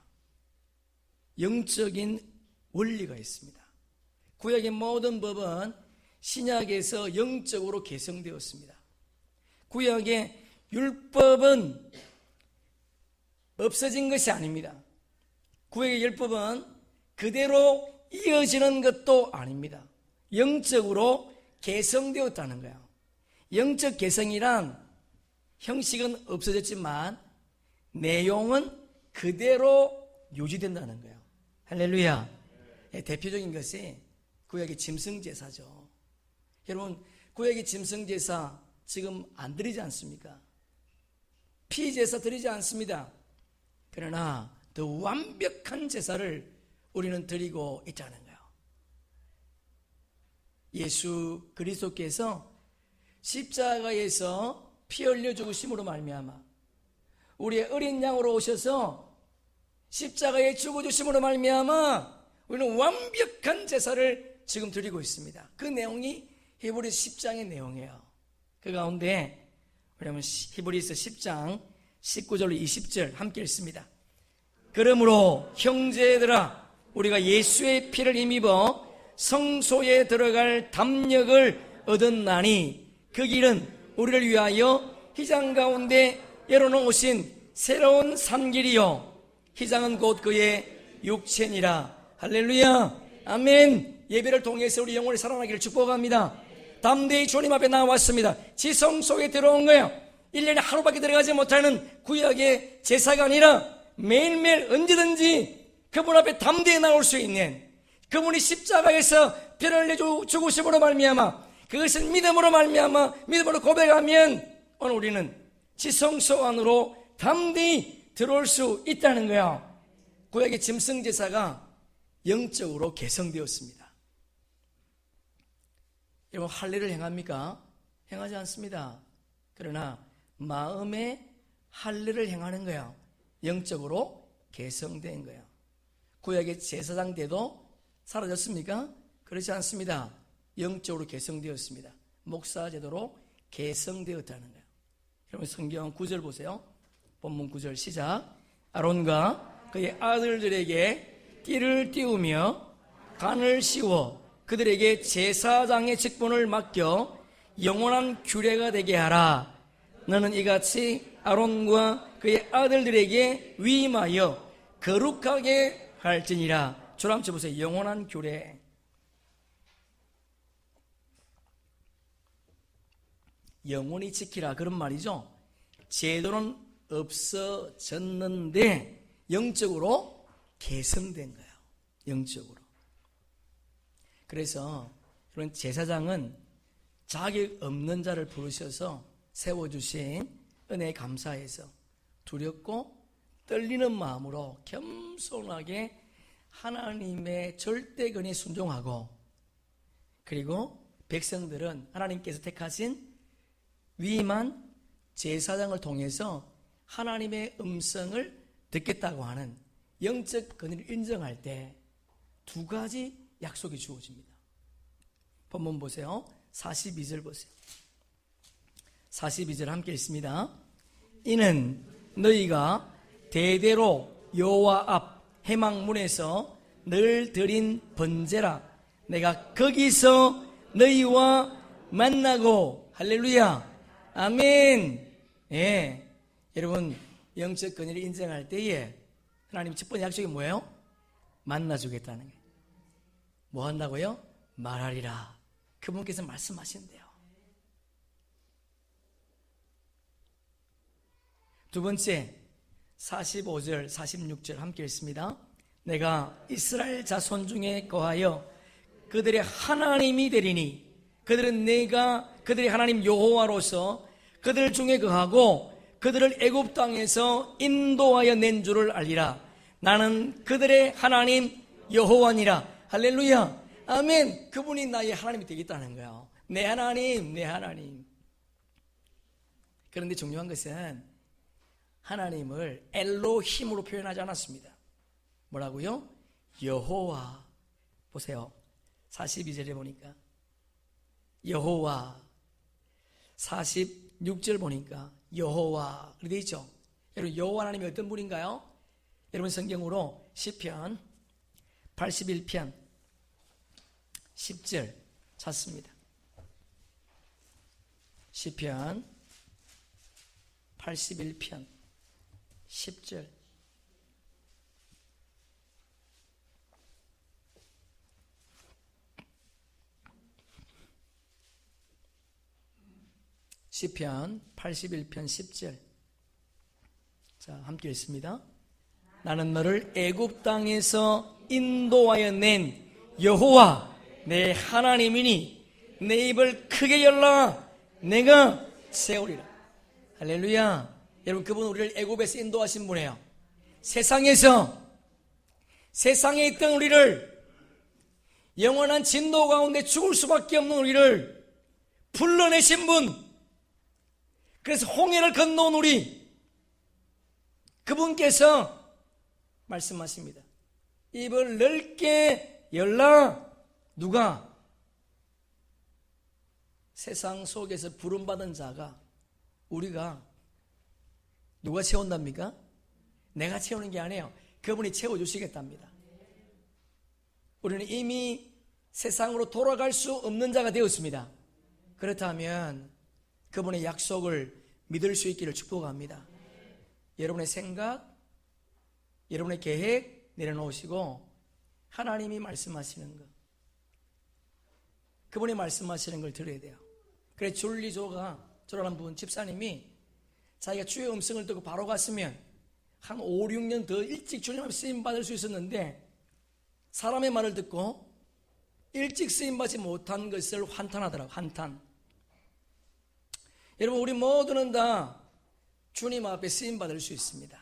영적인 원리가 있습니다. 구약의 모든 법은 신약에서 영적으로 개성되었습니다. 구약의 율법은 없어진 것이 아닙니다. 구약의 율법은 그대로 이어지는 것도 아닙니다. 영적으로 개성되었다는 거예요. 영적 개성이란 형식은 없어졌지만 내용은 그대로 유지된다는 거예요. 할렐루야. 대표적인 것이 구약의 짐승제사죠. 여러분, 구약의 짐승제사 지금 안 드리지 않습니까? 피제사 드리지 않습니다. 그러나 더 완벽한 제사를 우리는 드리고 있다는 거예요. 예수 그리스도께서 십자가에서 피 흘려 죽으심으로 말미암아 우리의 어린 양으로 오셔서 십자가에 죽어주심으로 말미암아 우리는 완벽한 제사를 지금 드리고 있습니다. 그 내용이 히브리서 10장의 내용이에요. 그 가운데 우리는 히브리서 10장 19절로 20절 함께 읽습니다. 그러므로 형제들아, 우리가 예수의 피를 힘입어 성소에 들어갈 담력을 얻었나니 그 길은 우리를 위하여 휘장 가운데 열어놓으신 새로운 산길이요 휘장은 곧 그의 육체니라. 할렐루야. 아멘. 예배를 통해서 우리 영혼이 살아나기를 축복합니다. 담대히 주님 앞에 나왔습니다. 지성소에 들어온 거예요. 1년에 하루밖에 들어가지 못하는 구약의 제사가 아니라 매일매일 언제든지 그분 앞에 담대히 나올 수 있는, 그분이 십자가에서 피를 흘려 죽으심으로 말미암아 그것을 믿음으로 말미암아 믿음으로 고백하면 오늘 우리는 지성소 안으로 담대히 들어올 수 있다는 거야. 구약의 짐승제사가 영적으로 개성되었습니다. 여러분, 할례를 행합니까? 행하지 않습니다. 그러나 마음에 할례를 행하는 거야. 영적으로 개성된 거야. 구약의 제사장 때도 사라졌습니까? 그렇지 않습니다. 영적으로 개성되었습니다. 목사 제도로 개성되었다는 거예요. 여러분, 성경 9절 보세요. 본문 9절 시작. 아론과 그의 아들들에게 띠를 띄우며 간을 씌워 그들에게 제사장의 직분을 맡겨 영원한 규례가 되게 하라. 너는 이같이 아론과 그의 아들들에게 위임하여 거룩하게 할지니라. 저를 한번 보세요. 영원한 규례. 영원히 지키라, 그런 말이죠. 제도는 없어졌는데 영적으로 개성된 거예요. 영적으로. 그래서 이런 제사장은 자격 없는 자를 부르셔서 세워주신 은혜에 감사해서 두렵고 떨리는 마음으로 겸손하게 하나님의 절대권에 순종하고, 그리고 백성들은 하나님께서 택하신 위임한 제사장을 통해서 하나님의 음성을 듣겠다고 하는 영적 권위를 인정할 때 두 가지 약속이 주어집니다. 본문 보세요. 42절 보세요. 42절 함께 읽습니다. 이는 너희가 대대로 여호와 앞 회막문에서 늘 드린 번제라. 내가 거기서 너희와 만나고. 할렐루야. 아멘. 예. 여러분, 영적 권위를 인정할 때에 하나님 첫 번째 약속이 뭐예요? 만나주겠다는 거예요. 뭐 한다고요? 말하리라. 그분께서 말씀하신대요. 두 번째, 45절 46절 함께 읽습니다. 내가 이스라엘 자손 중에 거하여 그들의 하나님이 되리니 그들은 내가 그들의 하나님 여호와로서 그들 중에 거하고 그들을 애굽 땅에서 인도하여 낸 줄을 알리라. 나는 그들의 하나님 여호와니라. 할렐루야. 아멘. 그분이 나의 하나님이 되겠다는 거예요. 내 하나님, 내 하나님. 그런데 중요한 것은 하나님을 엘로힘으로 표현하지 않았습니다. 뭐라고요? 여호와. 보세요. 42절에 보니까 여호와. 46절 보니까 여호와. 그렇게 되어 있죠. 여러분, 여호와 하나님이 어떤 분인가요? 여러분, 성경으로 시편 81편 10절 찾습니다. 시편 81편 10절. 시편 81편 10절. 자, 함께 읽습니다. 나는 너를 애굽 땅에서 인도하여 낸 여호와 내 하나님이니 내 입을 크게 열라 내가 세우리라. 할렐루야. 여러분, 그분 우리를 애굽에서 인도하신 분이에요. 세상에 있던 우리를, 영원한 진노 가운데 죽을 수밖에 없는 우리를 불러내신 분, 그래서 홍해를 건너온 우리, 그분께서 말씀하십니다. 입을 넓게 열라. 누가? 세상 속에서 부름받은 자가, 우리가. 누가 채운답니까? 내가 채우는 게 아니에요. 그분이 채워주시겠답니다. 우리는 이미 세상으로 돌아갈 수 없는 자가 되었습니다. 그렇다면 그분의 약속을 믿을 수 있기를 축복합니다. 여러분의 생각, 여러분의 계획 내려놓으시고 하나님이 말씀하시는 것, 그분이 말씀하시는 걸 들어야 돼요. 그래, 조라는 분, 집사님이 자기가 주의 음성을 듣고 바로 갔으면 한 5, 6년 더 일찍 주님 앞에 쓰임 받을 수 있었는데, 사람의 말을 듣고 일찍 쓰임 받지 못한 것을 한탄하더라고요. 한탄. 여러분, 우리 모두는 다 주님 앞에 쓰임 받을 수 있습니다.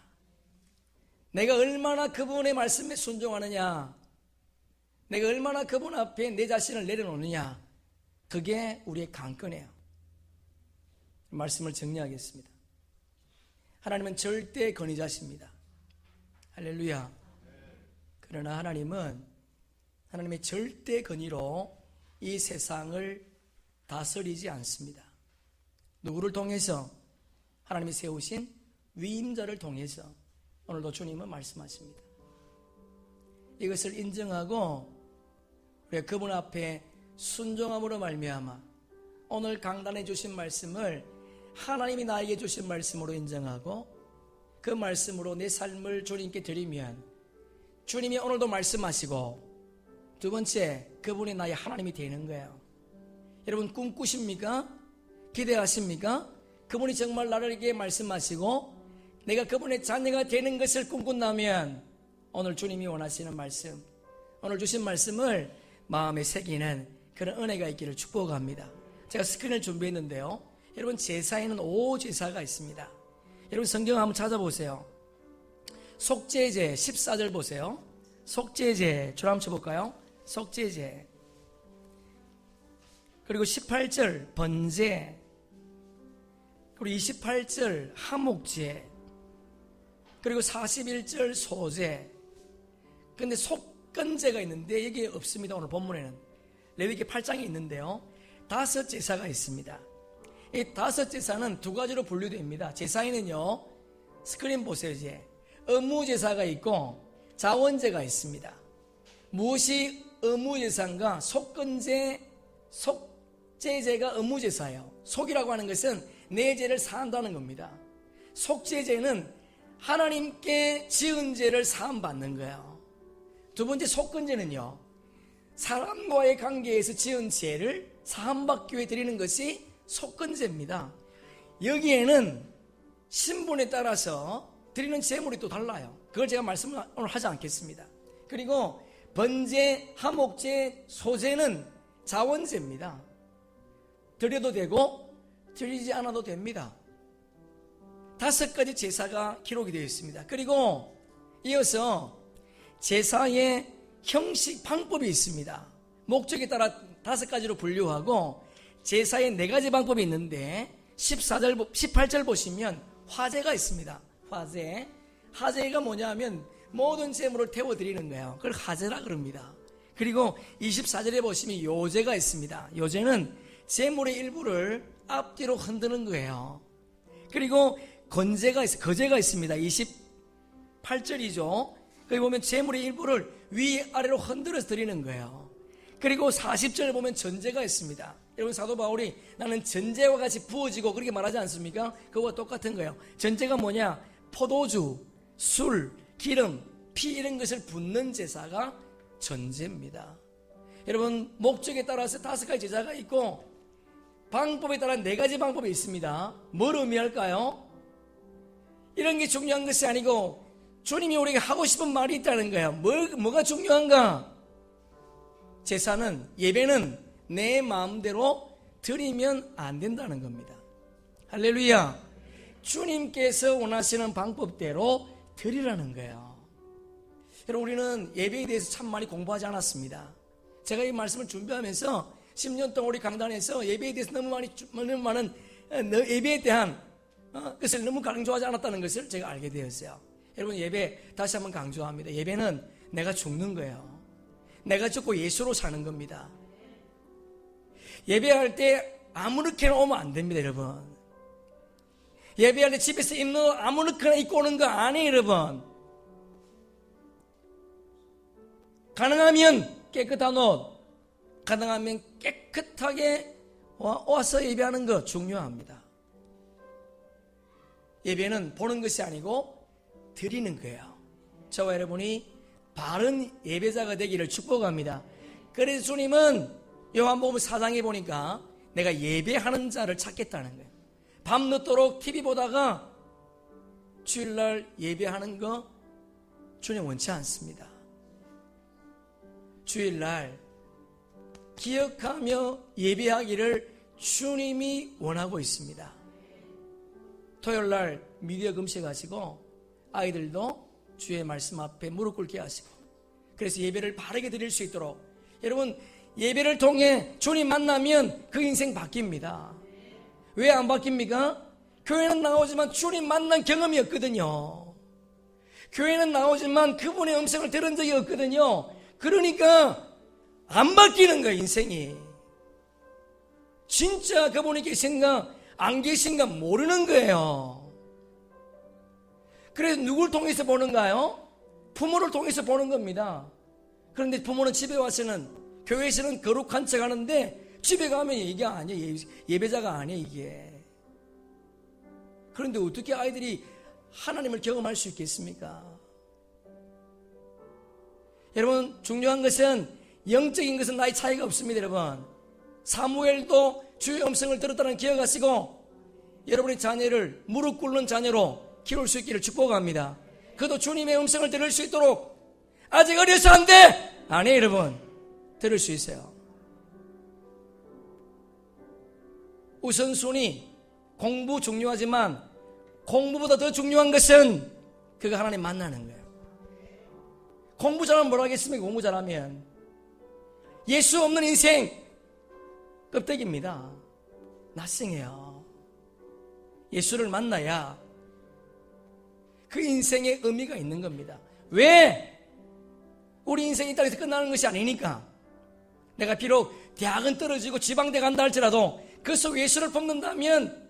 내가 얼마나 그분의 말씀에 순종하느냐, 내가 얼마나 그분 앞에 내 자신을 내려놓느냐, 그게 우리의 관건이에요. 말씀을 정리하겠습니다. 하나님은 절대 권위자십니다. 할렐루야. 그러나 하나님은 하나님의 절대 권위로 이 세상을 다스리지 않습니다. 누구를 통해서? 하나님이 세우신 위임자를 통해서 오늘도 주님은 말씀하십니다. 이것을 인정하고 우리가 그분 앞에 순종함으로 말미암아 오늘 강단해 주신 말씀을 하나님이 나에게 주신 말씀으로 인정하고 그 말씀으로 내 삶을 주님께 드리면 주님이 오늘도 말씀하시고, 두 번째, 그분이 나의 하나님이 되는 거예요. 여러분, 꿈꾸십니까? 기대하십니까? 그분이 정말 나에게 말씀하시고 내가 그분의 자녀가 되는 것을 꿈꾼다면 오늘 주님이 원하시는 말씀, 오늘 주신 말씀을 마음에 새기는 그런 은혜가 있기를 축복합니다. 제가 스크린을 준비했는데요, 여러분, 제사에는 5제사가 있습니다. 여러분, 성경 한번 찾아보세요. 속죄제 14절 보세요. 속죄제 줄 한번 쳐볼까요? 속죄제. 그리고 18절 번제, 그리고 28절 하목제, 그리고 41절 소제. 근데 속건제가 있는데 여기에 없습니다. 오늘 본문에는 레위기 8장에 있는데요, 5제사가 있습니다. 이 5제사는 두 가지로 분류됩니다. 제사에는요, 스크린 보세요. 이제 의무제사가 있고 자원제가 있습니다. 무엇이 의무제사인가? 속건제, 속죄제가 의무제사예요. 속이라고 하는 것은 내 죄를 사한다는 겁니다. 속죄제는 하나님께 지은 죄를 사함받는 거예요. 두 번째, 속건제는요, 사람과의 관계에서 지은 죄를 사함받기 위해 드리는 것이 속건제입니다. 여기에는 신분에 따라서 드리는 제물이 또 달라요. 그걸 제가 말씀을 오늘 하지 않겠습니다. 그리고 번제, 하목제, 소제는 자원제입니다. 드려도 되고 드리지 않아도 됩니다. 5가지 제사가 기록이 되어 있습니다. 그리고 이어서 제사의 형식, 방법이 있습니다. 목적에 따라 5가지로 분류하고 제사의 4가지 방법이 있는데 18절 보시면 화제가 있습니다. 화제가 뭐냐 하면 모든 제물을 태워드리는 거예요. 그걸 화제라 그럽니다. 그리고 24절에 보시면 요제가 있습니다. 요제는 제물의 일부를 앞뒤로 흔드는 거예요. 그리고 거제가 있습니다. 28절이죠. 거기 보면 제물의 일부를 위아래로 흔들어서 드리는 거예요. 그리고 40절에 보면 전제가 있습니다. 여러분, 사도 바울이 나는 전제와 같이 부어지고 그렇게 말하지 않습니까? 그거와 똑같은 거예요. 전제가 뭐냐? 포도주, 술, 기름, 피 이런 것을 붓는 제사가 전제입니다. 여러분, 목적에 따라서 5가지 제사가 있고 방법에 따라 4가지 방법이 있습니다. 뭘 의미할까요? 이런 게 중요한 것이 아니고 주님이 우리에게 하고 싶은 말이 있다는 거예요. 뭐가 중요한가? 제사는, 예배는 내 마음대로 드리면 안 된다는 겁니다. 할렐루야. 주님께서 원하시는 방법대로 드리라는 거예요. 여러분, 우리는 예배에 대해서 참 많이 공부하지 않았습니다. 제가 이 말씀을 준비하면서 10년 동안 우리 강단에서 예배에 대해서 너무 많은 예배에 대한 것을 너무 강조하지 않았다는 것을 제가 알게 되었어요. 여러분, 예배 다시 한번 강조합니다. 예배는 내가 죽는 거예요. 내가 죽고 예수로 사는 겁니다. 예배할 때 아무렇게나 오면 안 됩니다, 여러분. 예배할 때 집에서 입는 옷 아무렇게나 입고 오는 거 아니에요, 여러분. 가능하면 깨끗한 옷, 가능하면 깨끗하게 와서 예배하는 거 중요합니다. 예배는 보는 것이 아니고 드리는 거예요. 저와 여러분이 바른 예배자가 되기를 축복합니다. 그래서 주님은 요한복음 4장에 보니까 내가 예배하는 자를 찾겠다는 거예요. 밤늦도록 TV 보다가 주일날 예배하는 거 주님 원치 않습니다. 주일날 기억하며 예배하기를 주님이 원하고 있습니다. 토요일날 미디어 금식하시고 아이들도 주의 말씀 앞에 무릎 꿇게 하시고, 그래서 예배를 바르게 드릴 수 있도록, 여러분, 예배를 통해 주님 만나면 그 인생 바뀝니다. 왜 안 바뀝니까? 교회는 나오지만 주님 만난 경험이 없거든요. 교회는 나오지만 그분의 음성을 들은 적이 없거든요. 그러니까 안 바뀌는 거예요, 인생이. 진짜 그분이 계신가 안 계신가 모르는 거예요. 그래서 누굴 통해서 보는가요? 부모를 통해서 보는 겁니다. 그런데 부모는 집에 와서는, 교회에서는 거룩한 척 하는데 집에 가면 이게 아니에요. 예배자가 아니에요, 이게. 그런데 어떻게 아이들이 하나님을 경험할 수 있겠습니까? 여러분, 중요한 것은, 영적인 것은 나이 차이가 없습니다, 여러분. 사무엘도 주의 음성을 들었다는 기억하시고 여러분의 자녀를 무릎 꿇는 자녀로 키울 수 있기를 축복합니다. 그도 주님의 음성을 들을 수 있도록, 아직 어려서 안 돼! 아니에요, 여러분. 들을 수 있어요. 우선순위, 공부 중요하지만 공부보다 더 중요한 것은 그가 하나님 만나는 거예요. 공부 잘하면 뭘 하겠습니까? 공부 잘하면. 예수 없는 인생 껍데기입니다. 낯생해요. 예수를 만나야 그 인생에 의미가 있는 겁니다. 왜? 우리 인생이 이 땅에서 끝나는 것이 아니니까. 내가 비록 대학은 떨어지고 지방대 간다 할지라도 그 속 예수를 뽑는다면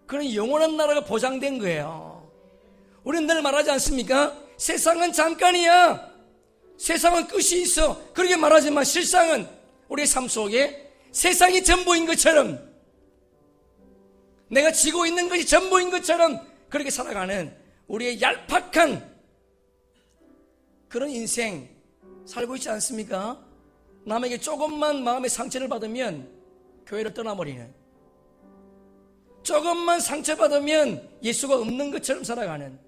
그는 영원한 나라가 보장된 거예요. 우리는 늘 말하지 않습니까? 세상은 잠깐이야. 세상은 끝이 있어. 그렇게 말하지만 실상은 우리의 삶 속에 세상이 전부인 것처럼, 내가 지고 있는 것이 전부인 것처럼 그렇게 살아가는 우리의 얄팍한 그런 인생 살고 있지 않습니까? 남에게 조금만 마음의 상처를 받으면 교회를 떠나버리는, 조금만 상처받으면 예수가 없는 것처럼 살아가는,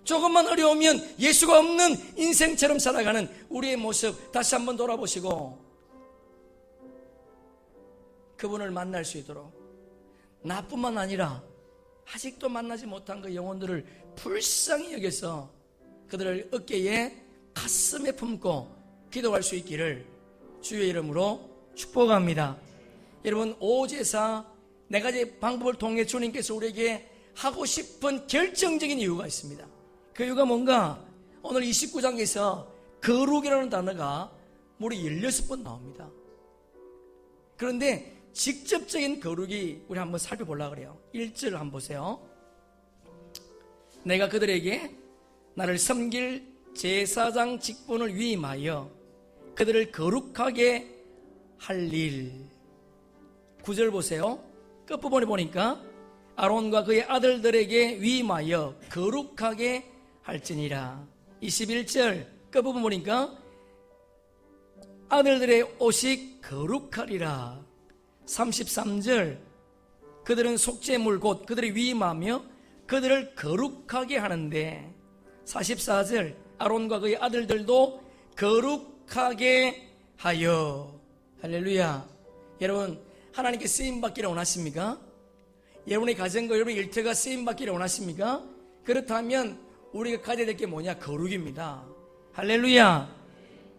조금만 어려우면 예수가 없는 인생처럼 살아가는 우리의 모습 다시 한번 돌아보시고, 그분을 만날 수 있도록, 나뿐만 아니라 아직도 만나지 못한 그 영혼들을 불쌍히 여겨서 그들을 어깨에 가슴에 품고 기도할 수 있기를 주의 이름으로 축복합니다. 여러분, 오제사 네 가지 방법을 통해 주님께서 우리에게 하고 싶은 결정적인 이유가 있습니다. 그 이유가 뭔가? 오늘 29장에서 거룩이라는 단어가 무려 16번 나옵니다. 그런데 직접적인 거룩이 우리 한번 살펴보려고 그래요. 1절 한번 보세요. 내가 그들에게 나를 섬길 제사장 직분을 위임하여 그들을 거룩하게 할 일. 9절 보세요. 끝부분에 보니까 아론과 그의 아들들에게 위임하여 거룩하게 할지니라. 21절 끝부분 보니까 아들들의 옷이 거룩하리라. 33절 그들은 속죄물 곧 그들이 위임하며 그들을 거룩하게 하는데, 44절 아론과 그의 아들들도 거룩하게 하여. 할렐루야. 여러분, 하나님께 쓰임받기를 원하십니까? 여러분의 가정과 여러분의 일터가 쓰임받기를 원하십니까? 그렇다면 우리가 가져야 될 게 뭐냐? 거룩입니다. 할렐루야.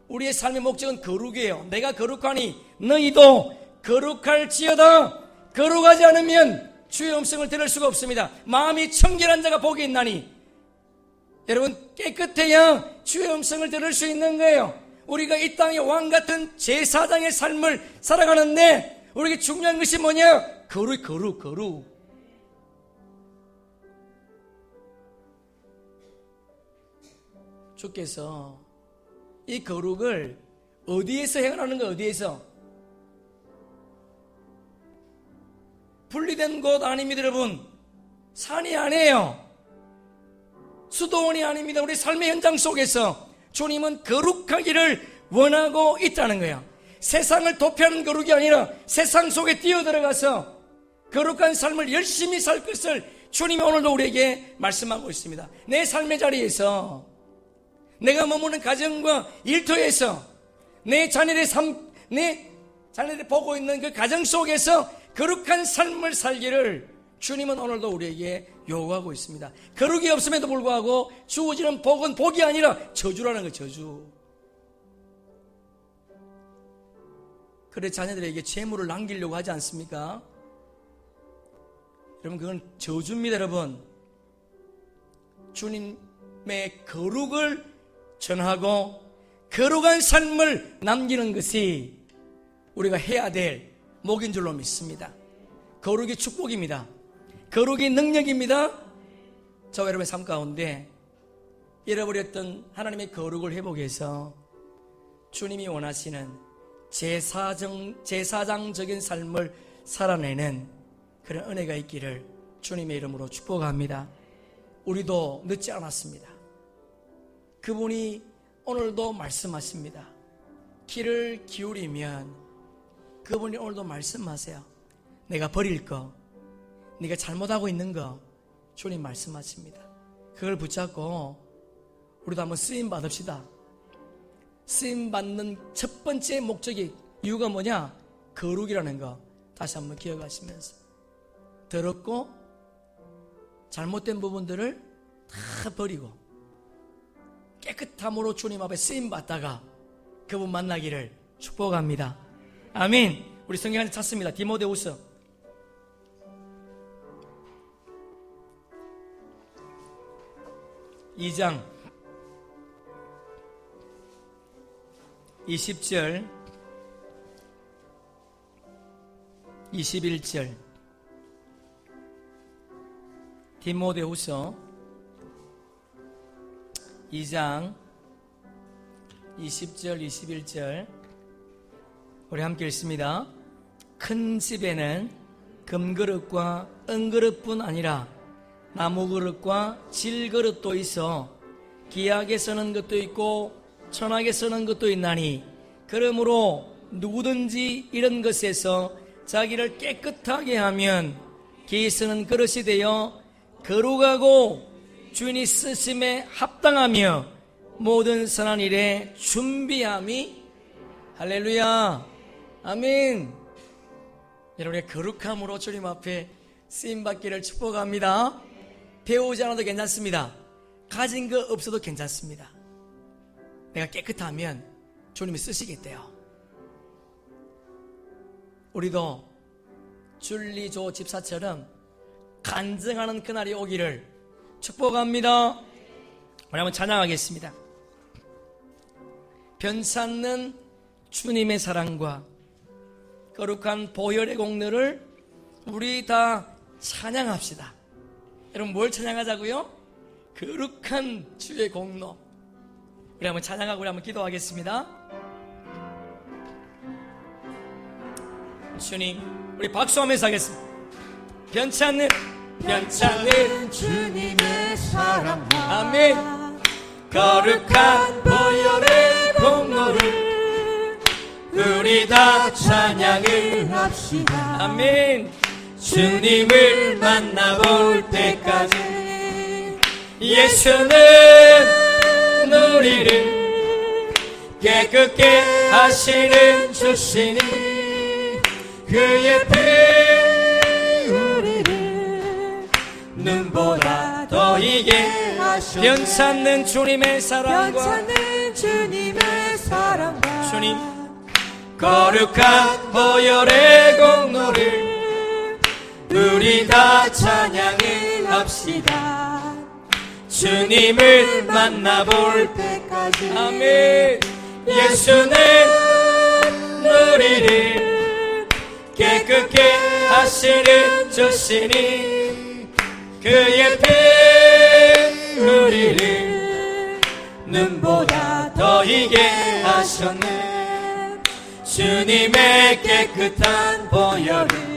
우리의 삶의 목적은 거룩이에요. 내가 거룩하니 너희도 거룩할지어다. 거룩하지 않으면 주의 음성을 들을 수가 없습니다. 마음이 청결한 자가 복이 있나니. 여러분, 깨끗해야 주의 음성을 들을 수 있는 거예요. 우리가 이 땅의 왕같은 제사장의 삶을 살아가는데 우리에게 중요한 것이 뭐냐? 거룩. 주께서 이 거룩을 어디에서 행하는 거예요? 어디에서? 분리된 곳 아닙니다, 여러분. 산이 아니에요. 수도원이 아닙니다. 우리 삶의 현장 속에서 주님은 거룩하기를 원하고 있다는 거예요. 세상을 도피하는 거룩이 아니라 세상 속에 뛰어들어가서 거룩한 삶을 열심히 살 것을 주님이 오늘도 우리에게 말씀하고 있습니다. 내 삶의 자리에서, 내가 머무는 가정과 일터에서, 내 자녀들이 보고 있는 그 가정 속에서 거룩한 삶을 살기를 주님은 오늘도 우리에게 요구하고 있습니다. 거룩이 없음에도 불구하고 주어지는 복은 복이 아니라 저주라는 거예요. 저주. 그래 자녀들에게 재물을 남기려고 하지 않습니까? 여러분, 그건 저주입니다. 여러분, 주님의 거룩을 전하고 거룩한 삶을 남기는 것이 우리가 해야 될 목인 줄로 믿습니다. 거룩이 축복입니다. 거룩이 능력입니다. 저와 여러분의 삶 가운데 잃어버렸던 하나님의 거룩을 회복해서 주님이 원하시는 제사장적인 삶을 살아내는 그런 은혜가 있기를 주님의 이름으로 축복합니다. 우리도 늦지 않았습니다. 그분이 오늘도 말씀하십니다. 귀를 기울이면 그분이 오늘도 말씀하세요. 내가 버릴 거, 네가 잘못하고 있는 거 주님 말씀하십니다. 그걸 붙잡고 우리도 한번 쓰임 받읍시다. 쓰임 받는 첫 번째 목적이, 이유가 뭐냐? 거룩이라는 거 다시 한번 기억하시면서 더럽고 잘못된 부분들을 다 버리고 깨끗함으로 주님 앞에 쓰임 받다가 그분 만나기를 축복합니다. 아멘. 우리 성경 안에 찾습니다. 디모데후서 2장 20절 21절 디모데후서 2장 20절 21절 우리 함께 읽습니다. 큰 집에는 금그릇과 은그릇뿐 아니라 나무그릇과 질그릇도 있어 귀하게 쓰는 것도 있고 천하게 쓰는 것도 있나니 그러므로 누구든지 이런 것에서 자기를 깨끗하게 하면 기 쓰는 그릇이 되어 거룩하고 주인이 쓰심에 합당하며 모든 선한 일에 준비함이 할렐루야 아멘. 여러분의 거룩함으로 주님 앞에 쓰임받기를 축복합니다. 배우지 않아도 괜찮습니다. 가진 거 없어도 괜찮습니다. 내가 깨끗하면 주님이 쓰시겠대요. 우리도 줄리조 집사처럼 간증하는 그날이 오기를 축복합니다. 우리 한번 찬양하겠습니다. 변찮는 주님의 사랑과 거룩한 보혈의 공로를 우리 다 찬양합시다. 여러분 뭘 찬양하자고요? 거룩한 주의 공로. 우리 한번 찬양하고 우리 한번 기도하겠습니다. 주님, 우리 박수하면서 하겠습니다. 변찮는 주님의 사랑과 아멘. 거룩한 보혈의 공로를 우리 다 찬양을 합시다. 아멘. 주님을 만나볼 때까지 예수는 우리를 깨끗게 하시는 주시니 그의 피 우리를 눈보다 더 이게 하셨네. 변찮는 주님의 사랑과 변찮는 주님의 사랑과 주님 거룩한 보혈의 공로를 우리 다 찬양을 합시다. 주님을 만나볼 때까지 아멘. 예수는 우리를 깨끗게 하시는 주시니 그의 피 우리를 눈보다 더 희게 하셨네. 주님의 깨끗한 보혈을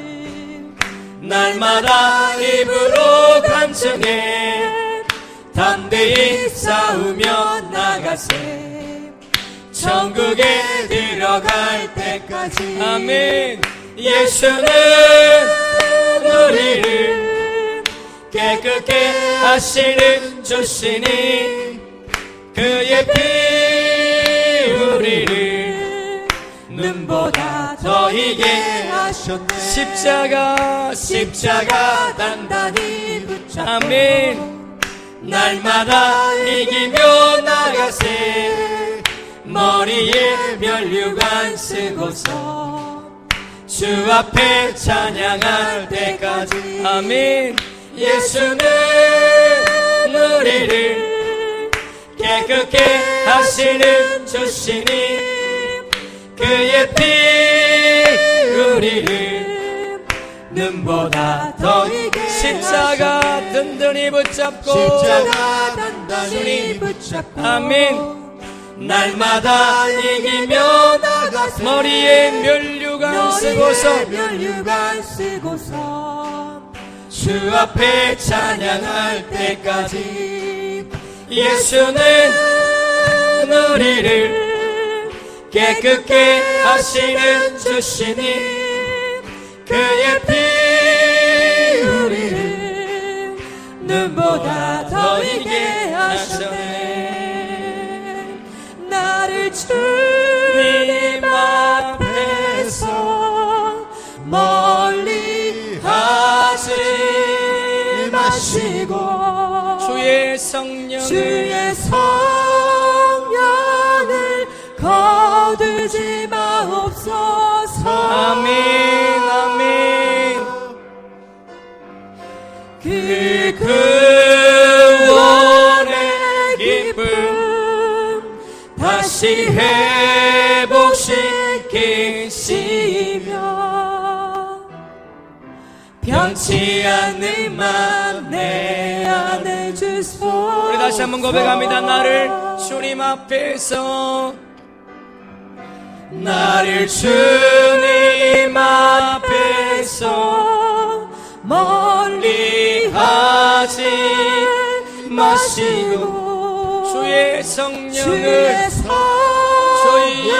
날마다 입으로 간증해 담대히 싸우며 나가세. 천국에 들어갈 때까지 아멘. 예수는 우리를 깨끗게 하시는 주시니 그의 피 우리를 눈보다 더 희게 하셨네. 십자가 단단히 붙잡고 아멘. 날마다 이기며 나가세. 머리에 면류관 쓰고서 주 앞에 찬양할 때까지 아멘. 예수는 우리를 깨끗게 하시는 주시니 그의 피 우리를 눈보다 더 십자가 든든히 붙잡고 십자가 단단히 붙잡고 아멘. 날마다 이기며 나가세. 머리에 면류관 쓰고서 주 앞에 찬양할 때까지 예수는 우리를 깨끗게 하시는 주시니 그의 피 우리를 눈보다 더 이게 하셨네. 나를 주님 앞에서 멀리 하지 마시고 주의 성령을 거두지 마옵소서. 아멘 아멘. 그 구원의 기쁨 다시 회복시키시며 변치 않는 맘 내 안에 주소. 우리 다시 한번 고백합니다. 나를 주님 앞에서 나를 주님 앞에서 멀리 하지 마시고 주의 성령을 주여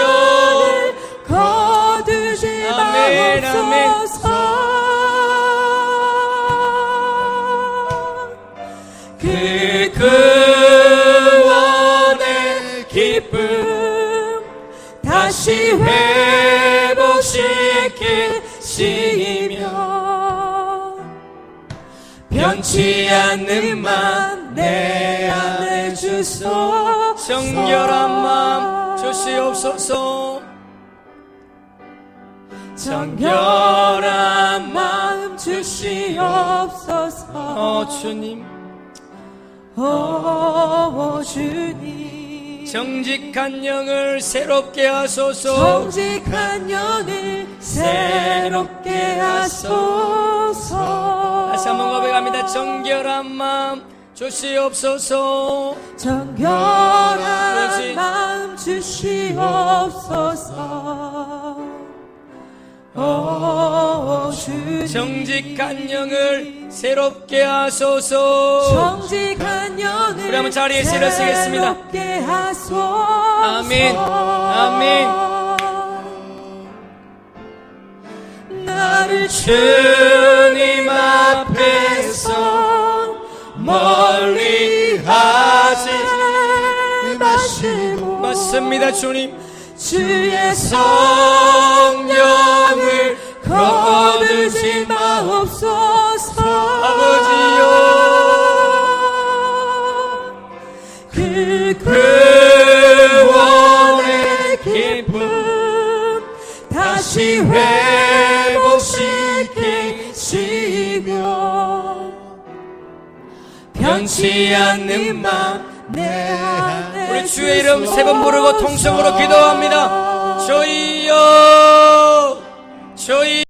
거두지 아멘, 아멘. 마옵소서. 그 구원의 기쁨 다시 회복시키시 변치 않는 맘 내 안에 주소 정결한 마음 주시옵소서 정결한 마음 주시옵소서 주님 주님 정직한 영을 새롭게 하소서 정직한 영을 새롭게 하소서 다시 한번 고백합니다. 정결한 마음 주시옵소서 정결한 마음 주시옵소서 주님 정직한 영을 새롭게 하소서 정직한 영을 우리 한번 자리에서 일어서겠습니다. 새롭게 하소서 아멘 아멘 나를 주님 앞에서 멀리 하지 마시고 맞습니다. 주님 주의 성령을 거두지 마옵소서 아버지여 그 구원의 기쁨 다시 회복시키시며 변치 않는 맘 내 안에 우리 주의 이름 세 번 부르고 통성으로 기도합니다. 주여 주여